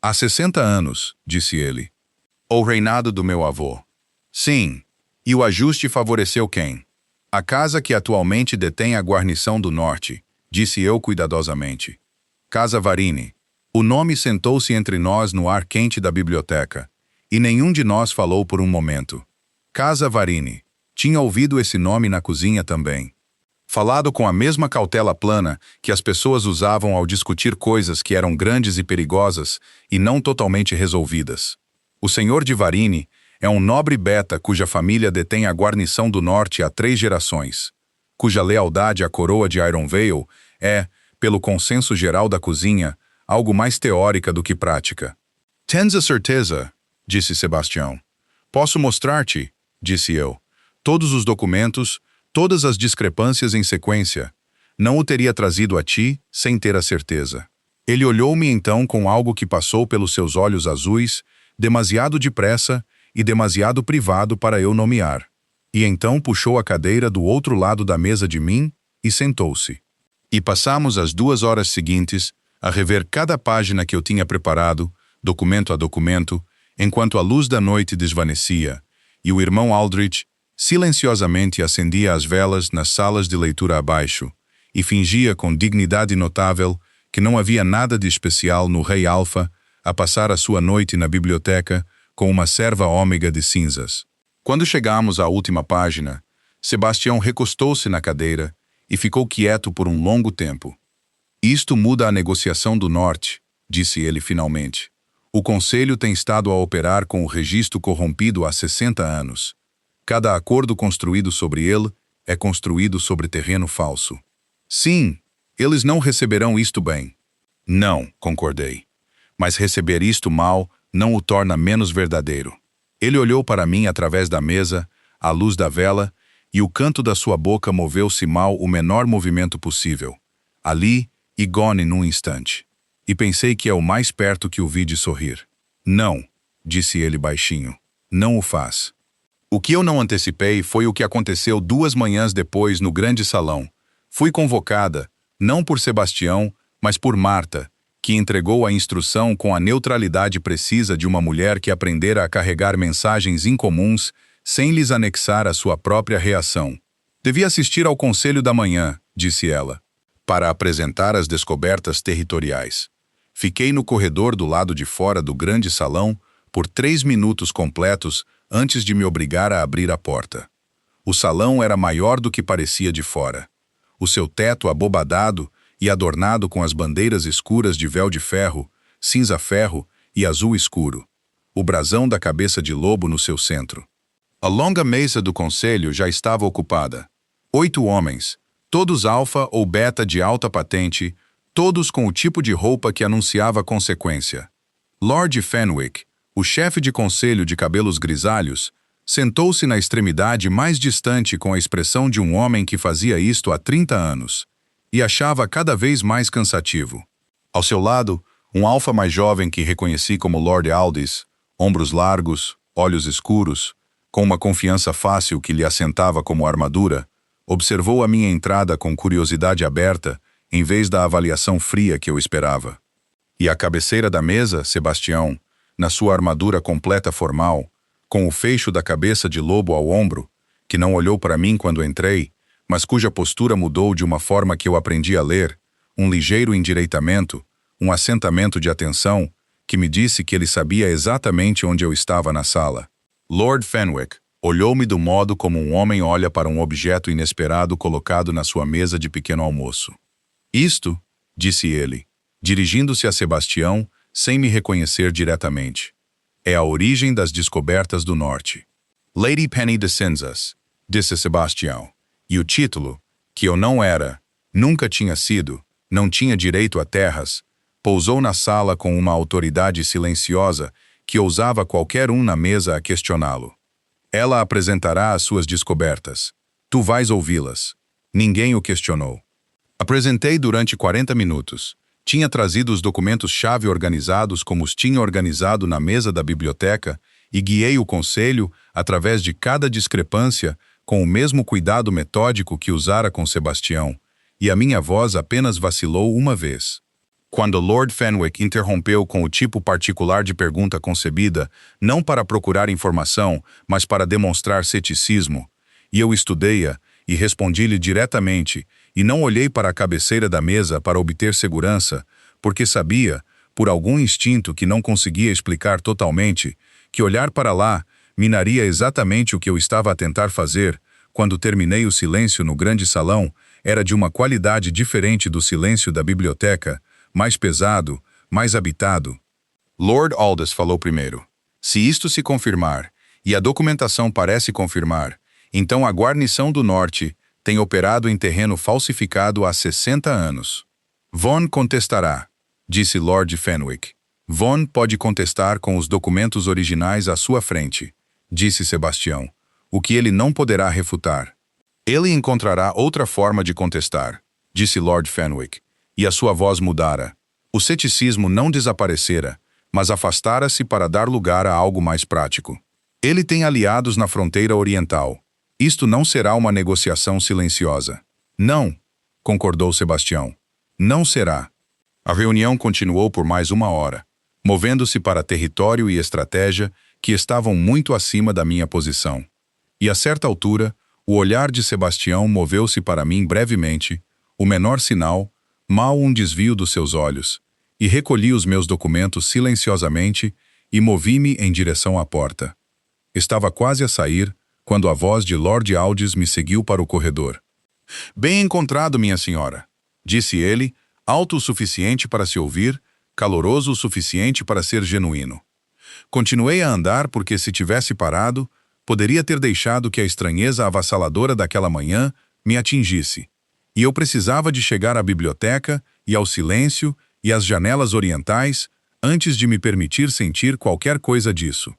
Há 60 anos, disse ele. O reinado do meu avô. Sim, e o ajuste favoreceu quem? A casa que atualmente detém a guarnição do norte, disse eu cuidadosamente. Casa Varini. O nome sentou-se entre nós no ar quente da biblioteca, e nenhum de nós falou por um momento. Casa Varini. Tinha ouvido esse nome na cozinha também. Falado com a mesma cautela plana que as pessoas usavam ao discutir coisas que eram grandes e perigosas e não totalmente resolvidas. O senhor de Varini é um nobre beta cuja família detém a guarnição do norte há 3 gerações, cuja lealdade à coroa de Iron Vale é, pelo consenso geral da cozinha, algo mais teórica do que prática. Tens a certeza? Disse Sebastião. Posso mostrar-te, disse eu. Todos os documentos, todas as discrepâncias em sequência. Não o teria trazido a ti sem ter a certeza. Ele olhou-me então com algo que passou pelos seus olhos azuis, demasiado depressa e demasiado privado para eu nomear. E então puxou a cadeira do outro lado da mesa de mim e sentou-se. E passamos as 2 horas seguintes a rever cada página que eu tinha preparado, documento a documento, enquanto a luz da noite desvanecia, e o irmão Aldrich silenciosamente acendia as velas nas salas de leitura abaixo e fingia com dignidade notável que não havia nada de especial no rei Alfa a passar a sua noite na biblioteca com uma serva ômega de cinzas. Quando chegamos à última página, Sebastião recostou-se na cadeira e ficou quieto por um longo tempo. Isto muda a negociação do norte, disse ele finalmente. O conselho tem estado a operar com o registro corrompido há 60 anos. Cada acordo construído sobre ele é construído sobre terreno falso. Sim, eles não receberão isto bem. Não, concordei. Mas receber isto mal não o torna menos verdadeiro. Ele olhou para mim através da mesa, à luz da vela, e o canto da sua boca moveu-se mal o menor movimento possível. Ali, e gone num instante. E pensei que é o mais perto que o vi de sorrir. Não, disse ele baixinho. Não o faz. O que eu não antecipei foi o que aconteceu 2 manhãs depois no grande salão. Fui convocada, não por Sebastião, mas por Marta, que entregou a instrução com a neutralidade precisa de uma mulher que aprendera a carregar mensagens incomuns sem lhes anexar a sua própria reação. Devia assistir ao conselho da manhã, disse ela, para apresentar as descobertas territoriais. Fiquei no corredor do lado de fora do grande salão por 3 minutos completos antes de me obrigar a abrir a porta. O salão era maior do que parecia de fora. O seu teto abobadado e adornado com as bandeiras escuras de véu de ferro, cinza-ferro e azul escuro. O brasão da cabeça de lobo no seu centro. A longa mesa do conselho já estava ocupada. 8 homens, todos alfa ou beta de alta patente, todos com o tipo de roupa que anunciava consequência. Lord Fenwick, o chefe de conselho de cabelos grisalhos, sentou-se na extremidade mais distante com a expressão de um homem que fazia isto há 30 anos, e achava cada vez mais cansativo. Ao seu lado, um alfa mais jovem que reconheci como Lord Aldis, ombros largos, olhos escuros, com uma confiança fácil que lhe assentava como armadura, observou a minha entrada com curiosidade aberta, em vez da avaliação fria que eu esperava. E à cabeceira da mesa, Sebastião, na sua armadura completa formal, com o feixo da cabeça de lobo ao ombro, que não olhou para mim quando entrei, mas cuja postura mudou de uma forma que eu aprendi a ler, um ligeiro endireitamento, um assentamento de atenção, que me disse que ele sabia exatamente onde eu estava na sala. Lord Fenwick olhou-me do modo como um homem olha para um objeto inesperado colocado na sua mesa de pequeno almoço. Isto, disse ele, dirigindo-se a Sebastião, sem me reconhecer diretamente, é a origem das descobertas do norte. Lady Penny de Cinzas, disse Sebastião, e o título, que eu não era, nunca tinha sido, não tinha direito a terras, pousou na sala com uma autoridade silenciosa que ousava qualquer um na mesa a questioná-lo. Ela apresentará as suas descobertas. Tu vais ouvi-las. Ninguém o questionou. Apresentei durante 40 minutos. Tinha trazido os documentos-chave organizados como os tinha organizado na mesa da biblioteca e guiei o conselho, através de cada discrepância, com o mesmo cuidado metódico que usara com Sebastião, e a minha voz apenas vacilou uma vez. Quando Lord Fenwick interrompeu com o tipo particular de pergunta concebida, não para procurar informação, mas para demonstrar ceticismo, e eu estudei-a e respondi-lhe diretamente, e não olhei para a cabeceira da mesa para obter segurança, porque sabia, por algum instinto que não conseguia explicar totalmente, que olhar para lá minaria exatamente o que eu estava a tentar fazer. Quando terminei, o silêncio no grande salão era de uma qualidade diferente do silêncio da biblioteca, mais pesado, mais habitado. Lord Aldous falou primeiro. Se isto se confirmar, e a documentação parece confirmar, então a guarnição do norte tem operado em terreno falsificado há 60 anos. Vaughan contestará, disse Lord Fenwick. Vaughan pode contestar com os documentos originais à sua frente, disse Sebastião, o que ele não poderá refutar. Ele encontrará outra forma de contestar, disse Lord Fenwick, e a sua voz mudara. O ceticismo não desaparecera, mas afastara-se para dar lugar a algo mais prático. Ele tem aliados na fronteira oriental. Isto não será uma negociação silenciosa. Não, concordou Sebastião. Não será. A reunião continuou por mais 1 hora, movendo-se para território e estratégia que estavam muito acima da minha posição. E a certa altura, o olhar de Sebastião moveu-se para mim brevemente, o menor sinal, mal um desvio dos seus olhos, e recolhi os meus documentos silenciosamente e movi-me em direção à porta. Estava quase a sair, quando a voz de Lord Aldous me seguiu para o corredor. Bem encontrado, minha senhora, disse ele, alto o suficiente para se ouvir, caloroso o suficiente para ser genuíno. Continuei a andar porque, se tivesse parado, poderia ter deixado que a estranheza avassaladora daquela manhã me atingisse, e eu precisava de chegar à biblioteca e ao silêncio e às janelas orientais antes de me permitir sentir qualquer coisa disso.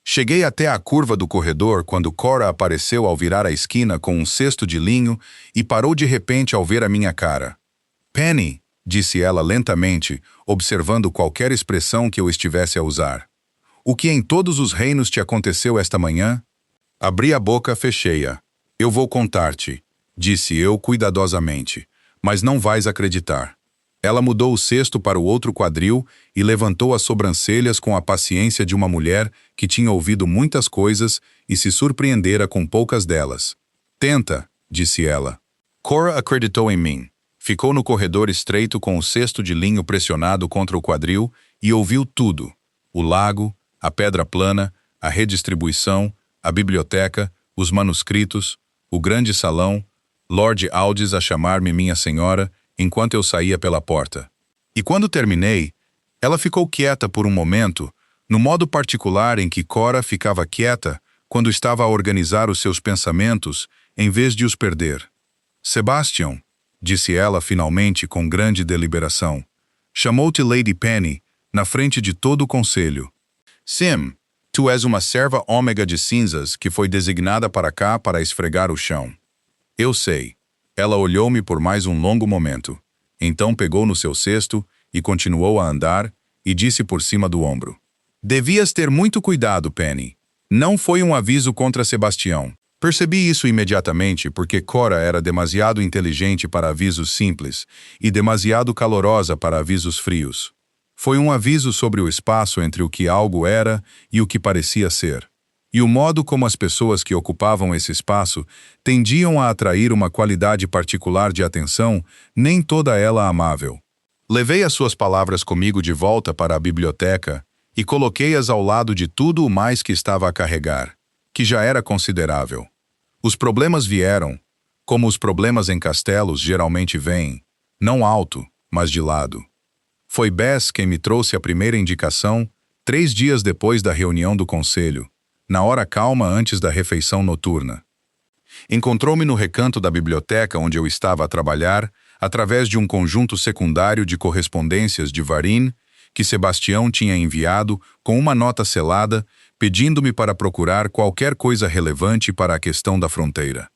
Cheguei até a curva do corredor quando Cora apareceu ao virar a esquina com um cesto de linho e parou de repente ao ver a minha cara. Penny, disse ela lentamente, observando qualquer expressão que eu estivesse a usar. O que em todos os reinos te aconteceu esta manhã? Abri a boca, fechei-a. Eu vou contar-te, disse eu cuidadosamente, mas não vais acreditar. Ela mudou o cesto para o outro quadril e levantou as sobrancelhas com a paciência de uma mulher que tinha ouvido muitas coisas e se surpreendera com poucas delas. Tenta, disse ela. Cora acreditou em mim. Ficou no corredor estreito com o cesto de linho pressionado contra o quadril e ouviu tudo. O lago, a pedra plana, a redistribuição, a biblioteca, os manuscritos, o grande salão, Lord Aldous a chamar-me minha senhora, enquanto eu saía pela porta. E quando terminei, ela ficou quieta por um momento, no modo particular em que Cora ficava quieta quando estava a organizar os seus pensamentos, em vez de os perder. Sebastian, disse ela finalmente com grande deliberação, chamou-te Lady Penny, na frente de todo o conselho. Sim, tu és uma serva ômega de cinzas que foi designada para cá para esfregar o chão. Eu sei. Ela olhou-me por mais um longo momento. Então pegou no seu cesto e continuou a andar e disse por cima do ombro. Devias ter muito cuidado, Penny. Não foi um aviso contra Sebastião. Percebi isso imediatamente porque Cora era demasiado inteligente para avisos simples e demasiado calorosa para avisos frios. Foi um aviso sobre o espaço entre o que algo era e o que parecia ser. E o modo como as pessoas que ocupavam esse espaço tendiam a atrair uma qualidade particular de atenção, nem toda ela amável. Levei as suas palavras comigo de volta para a biblioteca e coloquei-as ao lado de tudo o mais que estava a carregar, que já era considerável. Os problemas vieram, como os problemas em castelos geralmente vêm, não alto, mas de lado. Foi Bess quem me trouxe a primeira indicação, 3 dias depois da reunião do conselho, na hora calma antes da refeição noturna. Encontrou-me no recanto da biblioteca onde eu estava a trabalhar, através de um conjunto secundário de correspondências de Varin, que Sebastião tinha enviado com uma nota selada, pedindo-me para procurar qualquer coisa relevante para a questão da fronteira.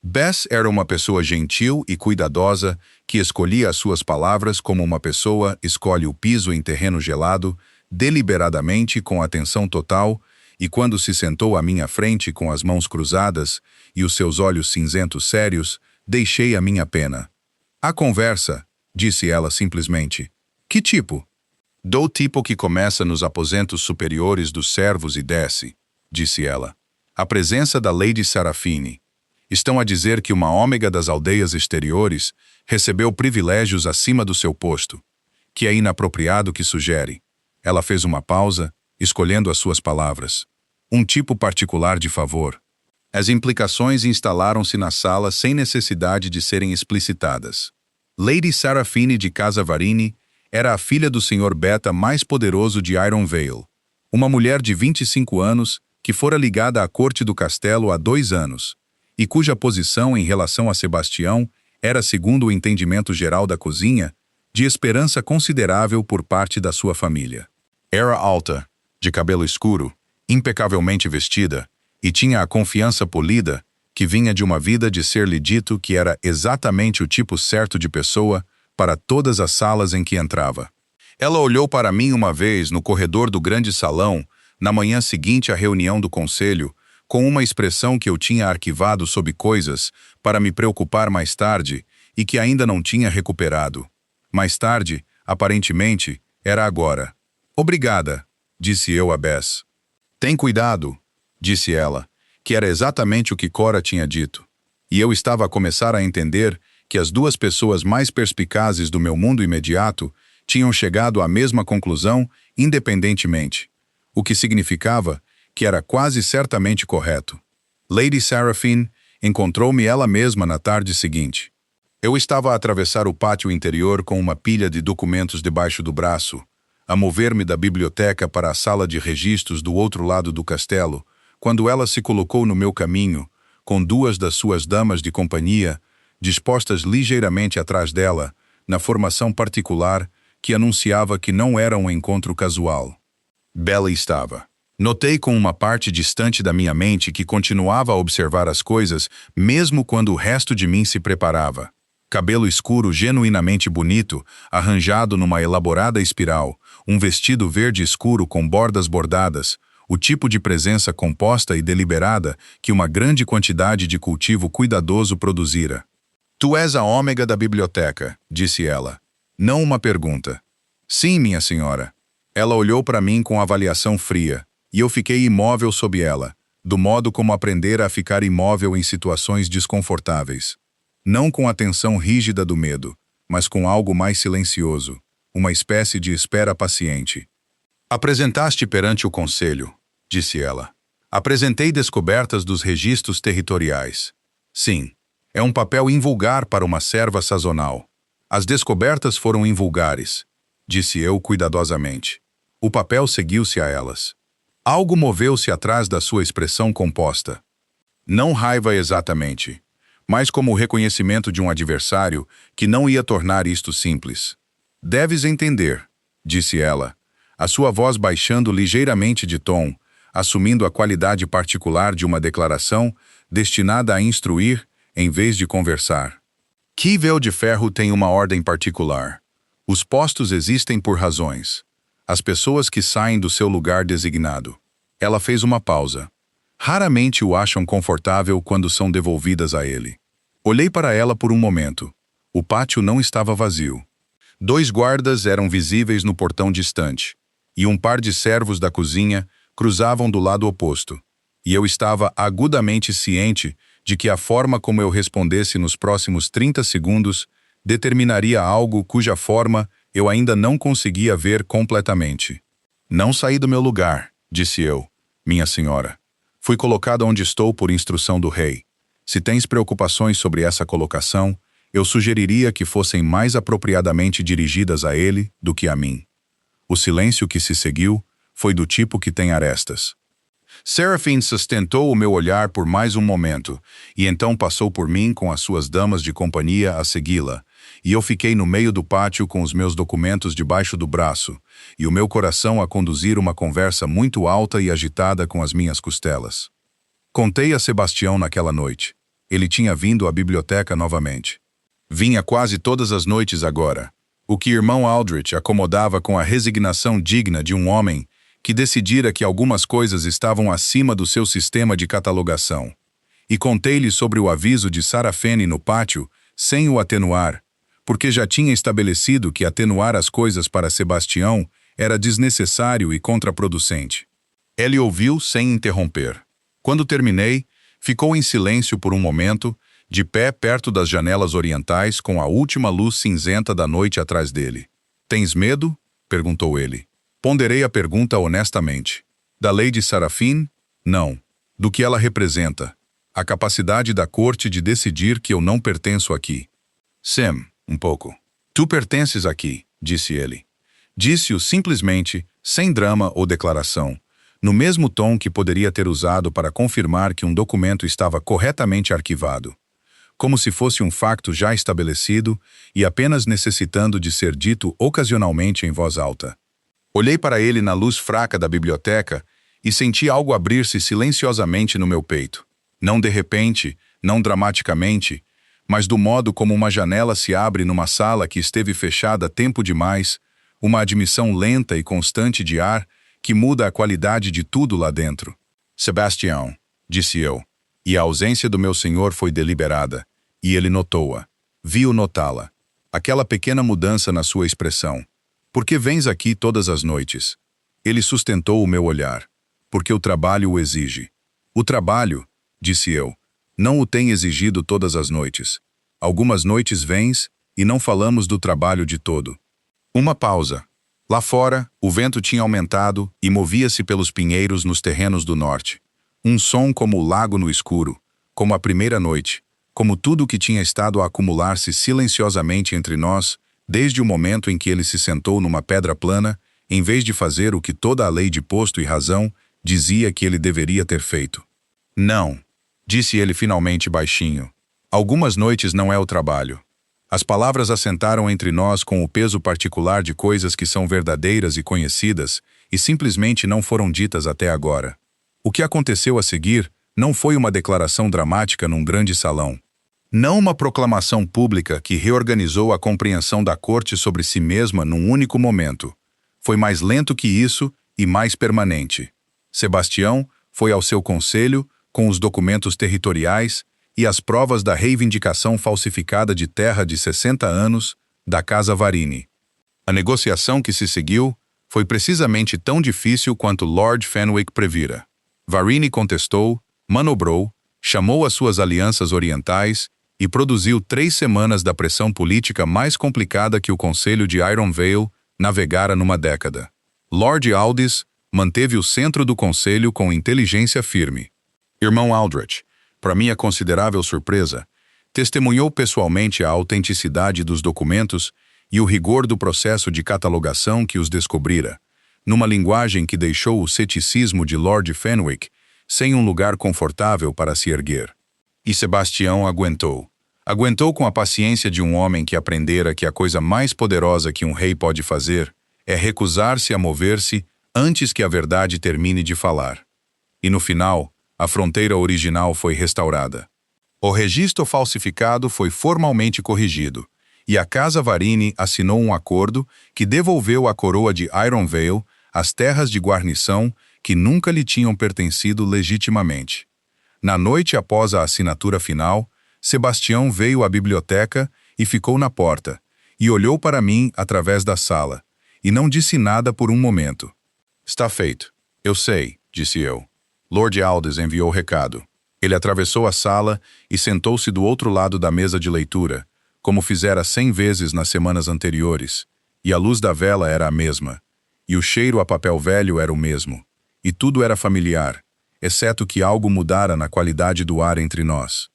Bess era uma pessoa gentil e cuidadosa que escolhia as suas palavras como uma pessoa escolhe o piso em terreno gelado, deliberadamente com atenção total, e quando se sentou à minha frente com as mãos cruzadas e os seus olhos cinzentos sérios, deixei a minha pena. A conversa, disse ela simplesmente. Que tipo? Do tipo que começa nos aposentos superiores dos servos e desce, disse ela. A presença da Lady Sarafine. Estão a dizer que uma ômega das aldeias exteriores recebeu privilégios acima do seu posto, que é inapropriado que sugere. Ela fez uma pausa, escolhendo as suas palavras. Um tipo particular de favor. As implicações instalaram-se na sala sem necessidade de serem explicitadas. Lady Sarafine de Casa Varini era a filha do Sr. Beta mais poderoso de Iron Vale, uma mulher de 25 anos que fora ligada à corte do castelo há 2 anos, e cuja posição em relação a Sebastião era, segundo o entendimento geral da cozinha, de esperança considerável por parte da sua família. Era alta, de cabelo escuro, impecavelmente vestida, e tinha a confiança polida que vinha de uma vida de ser-lhe dito que era exatamente o tipo certo de pessoa para todas as salas em que entrava. Ela olhou para mim uma vez no corredor do grande salão, na manhã seguinte à reunião do conselho, com uma expressão que eu tinha arquivado sob coisas para me preocupar mais tarde e que ainda não tinha recuperado. Mais tarde, aparentemente, era agora. Obrigada, disse eu a Bess. Tem cuidado, disse ela, que era exatamente o que Cora tinha dito. E eu estava a começar a entender que as 2 pessoas mais perspicazes do meu mundo imediato tinham chegado à mesma conclusão independentemente, o que significava que era quase certamente correto. Lady Sarafine encontrou-me ela mesma na tarde seguinte. Eu estava a atravessar o pátio interior com uma pilha de documentos debaixo do braço, a mover-me da biblioteca para a sala de registros do outro lado do castelo, quando ela se colocou no meu caminho, com 2 das suas damas de companhia, dispostas ligeiramente atrás dela, na formação particular que anunciava que não era um encontro casual. Bela estava. Notei com uma parte distante da minha mente que continuava a observar as coisas, mesmo quando o resto de mim se preparava. Cabelo escuro genuinamente bonito, arranjado numa elaborada espiral, um vestido verde escuro com bordas bordadas, o tipo de presença composta e deliberada que uma grande quantidade de cultivo cuidadoso produzira. Tu és a ômega da biblioteca, disse ela. Não uma pergunta. Sim, minha senhora. Ela olhou para mim com avaliação fria, e eu fiquei imóvel sob ela, do modo como aprendera a ficar imóvel em situações desconfortáveis. Não com a tensão rígida do medo, mas com algo mais silencioso, uma espécie de espera paciente. Apresentaste perante o conselho, disse ela. Apresentei descobertas dos registros territoriais. Sim, é um papel invulgar para uma serva sazonal. As descobertas foram invulgares, disse eu cuidadosamente. O papel seguiu-se a elas. Algo moveu-se atrás da sua expressão composta. Não raiva exatamente, mas como o reconhecimento de um adversário que não ia tornar isto simples. Deves entender, disse ela, a sua voz baixando ligeiramente de tom, assumindo a qualidade particular de uma declaração destinada a instruir em vez de conversar. Que véu de ferro tem uma ordem particular. Os postos existem por razões. As pessoas que saem do seu lugar designado. Ela fez uma pausa. Raramente o acham confortável quando são devolvidas a ele. Olhei para ela por um momento. O pátio não estava vazio. 2 guardas eram visíveis no portão distante, e um par de servos da cozinha cruzavam do lado oposto. e eu estava agudamente ciente de que a forma como eu respondesse nos próximos 30 segundos determinaria algo cuja forma eu ainda não conseguia ver completamente. Não saí do meu lugar, disse eu, minha senhora. Fui colocado onde estou por instrução do rei. Se tens preocupações sobre essa colocação, eu sugeriria que fossem mais apropriadamente dirigidas a ele do que a mim. O silêncio que se seguiu foi do tipo que tem arestas. Seraphine sustentou o meu olhar por mais um momento, e então passou por mim com as suas damas de companhia a segui-la, e eu fiquei no meio do pátio com os meus documentos debaixo do braço, e o meu coração a conduzir uma conversa muito alta e agitada com as minhas costelas. Contei a Sebastião naquela noite. Ele tinha vindo à biblioteca novamente. Vinha quase todas as noites agora, o que irmão Aldrich acomodava com a resignação digna de um homem que decidira que algumas coisas estavam acima do seu sistema de catalogação. E contei-lhe sobre o aviso de Seraphine no pátio, sem o atenuar, porque já tinha estabelecido que atenuar as coisas para Sebastião era desnecessário e contraproducente. Ele ouviu sem interromper. Quando terminei, ficou em silêncio por um momento, de pé perto das janelas orientais com a última luz cinzenta da noite atrás dele. "Tens medo?" perguntou ele. Ponderei a pergunta honestamente. Da lei de Seraphine? Não. Do que ela representa. A capacidade da corte de decidir que eu não pertenço aqui. "Sam, um pouco. Tu pertences aqui", disse ele. Disse-o simplesmente, sem drama ou declaração, no mesmo tom que poderia ter usado para confirmar que um documento estava corretamente arquivado, como se fosse um facto já estabelecido e apenas necessitando de ser dito ocasionalmente em voz alta. Olhei para ele na luz fraca da biblioteca e senti algo abrir-se silenciosamente no meu peito. Não de repente, não dramaticamente, mas do modo como uma janela se abre numa sala que esteve fechada tempo demais, uma admissão lenta e constante de ar que muda a qualidade de tudo lá dentro. "Sebastião", disse eu, e a ausência do meu senhor foi deliberada, e ele notou-a. Vi-o notá-la. Aquela pequena mudança na sua expressão. "Por que vens aqui todas as noites?" Ele sustentou o meu olhar. "Porque o trabalho o exige." "O trabalho", disse eu, "não o tem exigido todas as noites. Algumas noites vens e não falamos do trabalho de todo." Uma pausa. Lá fora, o vento tinha aumentado e movia-se pelos pinheiros nos terrenos do norte. Um som como o lago no escuro, como a primeira noite, como tudo o que tinha estado a acumular-se silenciosamente entre nós, desde o momento em que ele se sentou numa pedra plana, em vez de fazer o que toda a lei de posto e razão dizia que ele deveria ter feito. "Não", disse ele finalmente baixinho. "Algumas noites não é o trabalho." As palavras assentaram entre nós com o peso particular de coisas que são verdadeiras e conhecidas e simplesmente não foram ditas até agora. O que aconteceu a seguir não foi uma declaração dramática num grande salão. Não uma proclamação pública que reorganizou a compreensão da corte sobre si mesma num único momento. Foi mais lento que isso e mais permanente. Sebastião foi ao seu conselho com os documentos territoriais e as provas da reivindicação falsificada de terra de 60 anos da Casa Varini. A negociação que se seguiu foi precisamente tão difícil quanto Lord Fenwick previra. Varini contestou, manobrou, chamou as suas alianças orientais e produziu 3 semanas da pressão política mais complicada que o Conselho de Iron Vale navegara numa década. Lord Aldis manteve o centro do conselho com inteligência firme. Irmão Aldrich, para minha considerável surpresa, testemunhou pessoalmente a autenticidade dos documentos e o rigor do processo de catalogação que os descobrira, numa linguagem que deixou o ceticismo de Lord Fenwick sem um lugar confortável para se erguer. E Sebastião aguentou. Aguentou com a paciência de um homem que aprendera que a coisa mais poderosa que um rei pode fazer é recusar-se a mover-se antes que a verdade termine de falar. E no final, a fronteira original foi restaurada. O registro falsificado foi formalmente corrigido, e a Casa Varini assinou um acordo que devolveu à coroa de Iron Vale as terras de guarnição que nunca lhe tinham pertencido legitimamente. Na noite após a assinatura final, Sebastião veio à biblioteca e ficou na porta, e olhou para mim através da sala, e não disse nada por um momento. "Está feito. Eu sei", disse eu. Lord Aldous enviou o recado. Ele atravessou a sala e sentou-se do outro lado da mesa de leitura, como fizera 100 vezes nas semanas anteriores, e a luz da vela era a mesma, e o cheiro a papel velho era o mesmo, e tudo era familiar, exceto que algo mudara na qualidade do ar entre nós.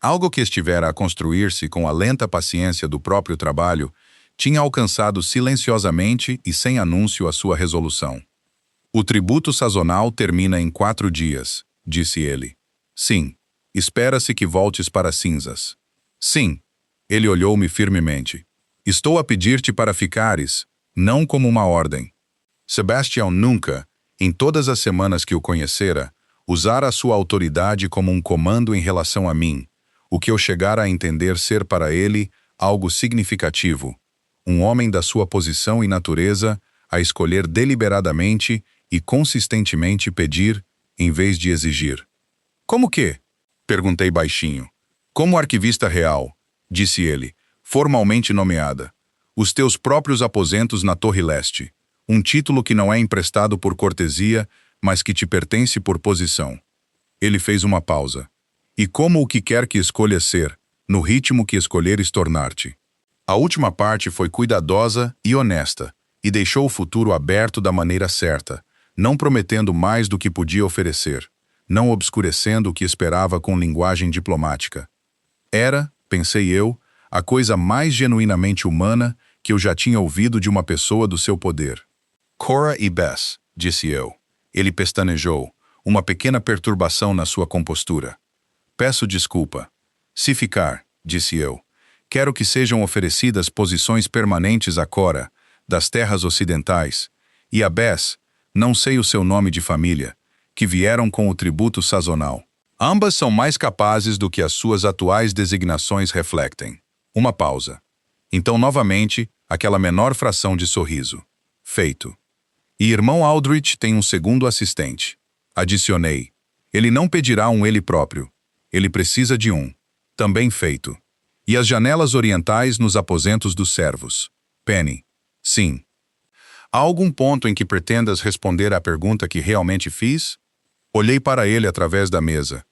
Algo que estivera a construir-se com a lenta paciência do próprio trabalho tinha alcançado silenciosamente e sem anúncio a sua resolução. O tributo sazonal termina em 4 dias, disse ele. Sim, espera-se que voltes para cinzas. Sim, ele olhou-me firmemente. Estou a pedir-te para ficares, não como uma ordem. Sebastião nunca, em todas as semanas que o conhecera, usara a sua autoridade como um comando em relação a mim, o que eu chegara a entender ser para ele algo significativo, um homem da sua posição e natureza a escolher deliberadamente e consistentemente pedir, em vez de exigir. Como que? Perguntei baixinho. Como arquivista real, disse ele, formalmente nomeada. Os teus próprios aposentos na Torre Leste, um título que não é emprestado por cortesia, mas que te pertence por posição. Ele fez uma pausa. E como o que quer que escolhas ser, no ritmo que escolheres tornar-te. A última parte foi cuidadosa e honesta, e deixou o futuro aberto da maneira certa, não prometendo mais do que podia oferecer, não obscurecendo o que esperava com linguagem diplomática. Era, pensei eu, a coisa mais genuinamente humana que eu já tinha ouvido de uma pessoa do seu poder. Cora e Bess, disse eu. Ele pestanejou, uma pequena perturbação na sua compostura. Peço desculpa. Se ficar, disse eu, quero que sejam oferecidas posições permanentes a Cora, das terras ocidentais, e a Bess, não sei o seu nome de família, que vieram com o tributo sazonal. Ambas são mais capazes do que as suas atuais designações refletem. Uma pausa. Então, novamente, aquela menor fração de sorriso. Feito. E irmão Aldrich tem um segundo assistente. Adicionei. Ele não pedirá um ele próprio. Ele precisa de um. Também feito. E as janelas orientais nos aposentos dos servos. Penny. Sim. Há algum ponto em que pretendas responder à pergunta que realmente fiz? Olhei para ele através da mesa.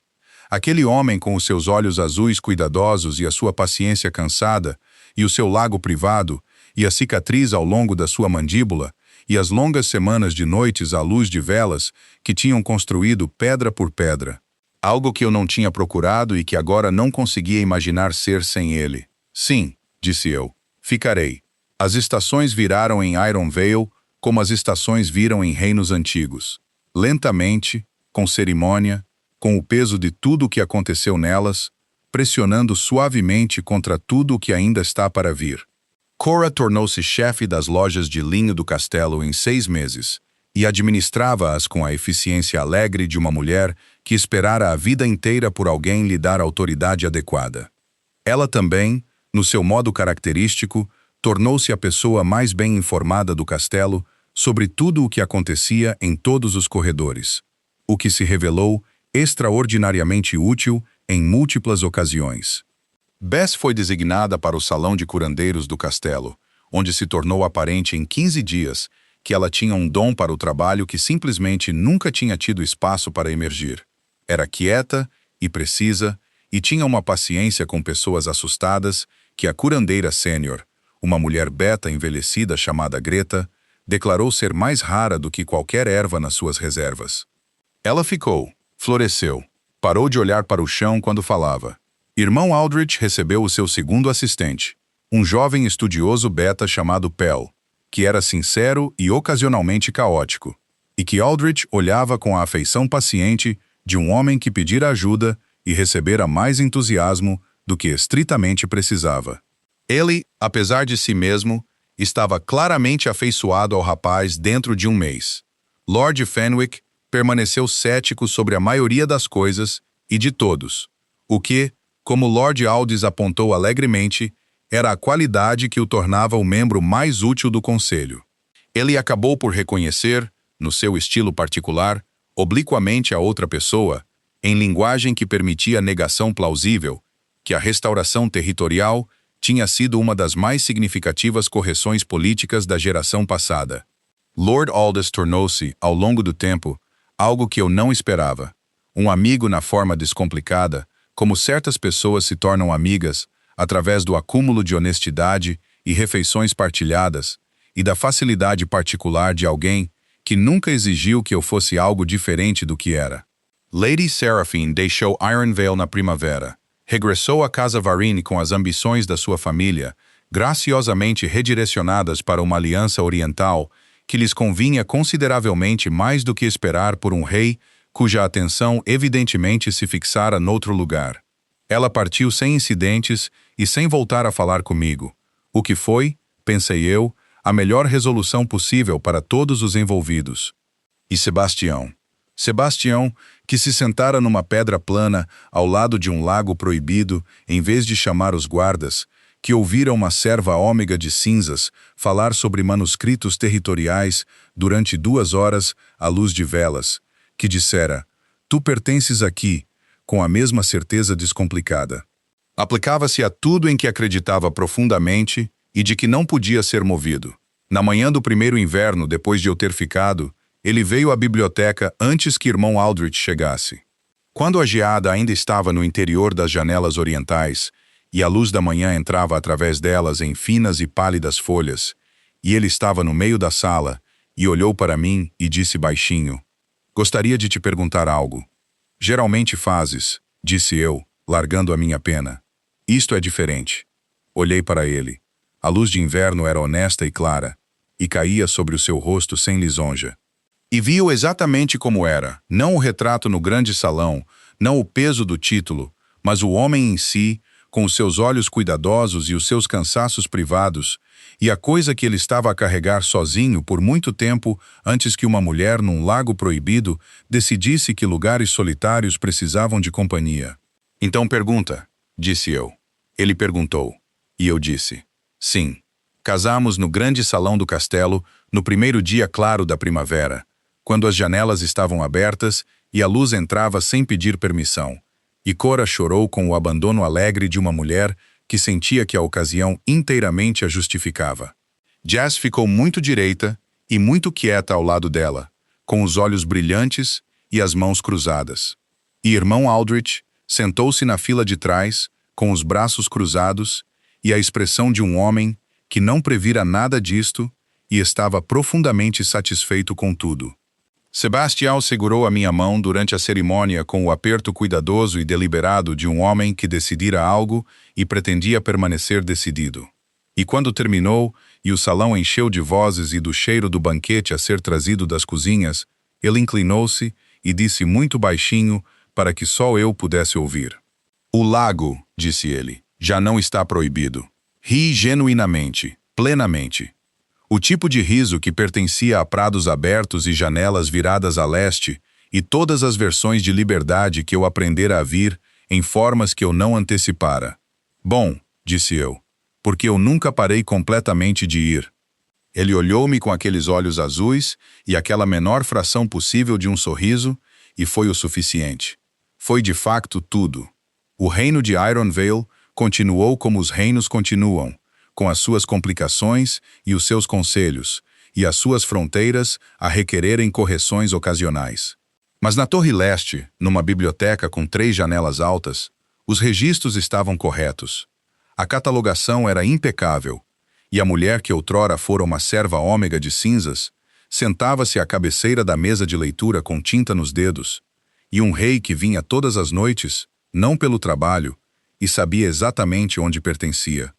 Aquele homem com os seus olhos azuis cuidadosos e a sua paciência cansada, e o seu lago privado, e a cicatriz ao longo da sua mandíbula, e as longas semanas de noites à luz de velas que tinham construído pedra por pedra. Algo que eu não tinha procurado e que agora não conseguia imaginar ser sem ele. Sim, disse eu, ficarei. As estações viraram em Iron Vale como as estações viram em reinos antigos. Lentamente, com cerimônia, com o peso de tudo o que aconteceu nelas, pressionando suavemente contra tudo o que ainda está para vir. Cora tornou-se chefe das lojas de linho do castelo em 6 meses e administrava-as com a eficiência alegre de uma mulher que esperara a vida inteira por alguém lhe dar autoridade adequada. Ela também, no seu modo característico, tornou-se a pessoa mais bem informada do castelo sobre tudo o que acontecia em todos os corredores, o que se revelou extraordinariamente útil em múltiplas ocasiões. Bess foi designada para o salão de curandeiros do castelo, onde se tornou aparente em 15 dias que ela tinha um dom para o trabalho que simplesmente nunca tinha tido espaço para emergir. Era quieta e precisa e tinha uma paciência com pessoas assustadas que a curandeira sênior, uma mulher beta envelhecida chamada Greta, declarou ser mais rara do que qualquer erva nas suas reservas. Ela ficou, floresceu, parou de olhar para o chão quando falava. Irmão Aldrich recebeu o seu segundo assistente, um jovem estudioso beta chamado Pell, que era sincero e ocasionalmente caótico, e que Aldrich olhava com a afeição paciente de um homem que pedira ajuda e recebera mais entusiasmo do que estritamente precisava. Ele, apesar de si mesmo, estava claramente afeiçoado ao rapaz dentro de um mês. Lord Fenwick permaneceu cético sobre a maioria das coisas e de todos, o que, como Lord Aldous apontou alegremente, era a qualidade que o tornava o membro mais útil do conselho. Ele acabou por reconhecer, no seu estilo particular, obliquamente a outra pessoa, em linguagem que permitia negação plausível, que a restauração territorial tinha sido uma das mais significativas correções políticas da geração passada. Lord Aldous tornou-se, ao longo do tempo, Algo que eu não esperava. Um amigo na forma descomplicada, como certas pessoas se tornam amigas, através do acúmulo de honestidade e refeições partilhadas, e da facilidade particular de alguém que nunca exigiu que eu fosse algo diferente do que era. Lady Seraphine deixou Ironvale na primavera. Regressou à Casa Varine com as ambições da sua família, graciosamente redirecionadas para uma aliança oriental que lhes convinha consideravelmente mais do que esperar por um rei cuja atenção evidentemente se fixara noutro lugar. Ela partiu sem incidentes e sem voltar a falar comigo, o que foi, pensei eu, a melhor resolução possível para todos os envolvidos. E Sebastião? Sebastião, que se sentara numa pedra plana ao lado de um lago proibido, em vez de chamar os guardas, que ouvira uma serva ômega de cinzas falar sobre manuscritos territoriais durante 2 horas à luz de velas, que dissera, tu pertences aqui, com a mesma certeza descomplicada. Aplicava-se a tudo em que acreditava profundamente e de que não podia ser movido. Na manhã do primeiro inverno, depois de eu ter ficado, ele veio à biblioteca antes que irmão Aldrich chegasse. Quando a geada ainda estava no interior das janelas orientais, e a luz da manhã entrava através delas em finas e pálidas folhas, e ele estava no meio da sala, e olhou para mim e disse baixinho, gostaria de te perguntar algo. Geralmente fazes, disse eu, largando a minha pena. Isto é diferente. Olhei para ele. A luz de inverno era honesta e clara, e caía sobre o seu rosto sem lisonja. E vi-o exatamente como era, não o retrato no grande salão, não o peso do título, mas o homem em si, com os seus olhos cuidadosos e os seus cansaços privados, e a coisa que ele estava a carregar sozinho por muito tempo antes que uma mulher num lago proibido decidisse que lugares solitários precisavam de companhia. Então pergunta, disse eu. Ele perguntou, e eu disse, sim. Casamos no grande salão do castelo, no primeiro dia claro da primavera, quando as janelas estavam abertas e a luz entrava sem pedir permissão, e Cora chorou com o abandono alegre de uma mulher que sentia que a ocasião inteiramente a justificava. Jazz ficou muito direita e muito quieta ao lado dela, com os olhos brilhantes e as mãos cruzadas. E irmão Aldrich sentou-se na fila de trás, com os braços cruzados, e a expressão de um homem que não previra nada disto e estava profundamente satisfeito com tudo. Sebastião segurou a minha mão durante a cerimônia com o aperto cuidadoso e deliberado de um homem que decidira algo e pretendia permanecer decidido. E quando terminou, e o salão encheu de vozes e do cheiro do banquete a ser trazido das cozinhas, ele inclinou-se e disse muito baixinho para que só eu pudesse ouvir. O lago, disse ele, já não está proibido. Ri genuinamente, plenamente. O tipo de riso que pertencia a prados abertos e janelas viradas a leste, e todas as versões de liberdade que eu aprendera a vir em formas que eu não antecipara. Bom, disse eu, porque eu nunca parei completamente de ir. Ele olhou-me com aqueles olhos azuis e aquela menor fração possível de um sorriso, e foi o suficiente. Foi de facto tudo. O reino de Ironvale continuou como os reinos continuam, com as suas complicações e os seus conselhos, e as suas fronteiras a requererem correções ocasionais. Mas na Torre Leste, numa biblioteca com 3 janelas altas, os registros estavam corretos. A catalogação era impecável, e a mulher que outrora fora uma serva ômega de cinzas, sentava-se à cabeceira da mesa de leitura com tinta nos dedos, e um rei que vinha todas as noites, não pelo trabalho, e sabia exatamente onde pertencia.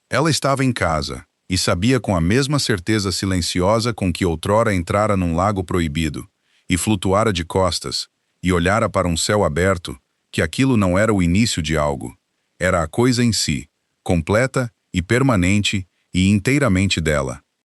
Ela estava em casa, e sabia com a mesma certeza silenciosa com que outrora entrara num lago proibido, e flutuara de costas, e olhara para um céu aberto, que aquilo não era o início de algo, era a coisa em si, completa e permanente e inteiramente dela.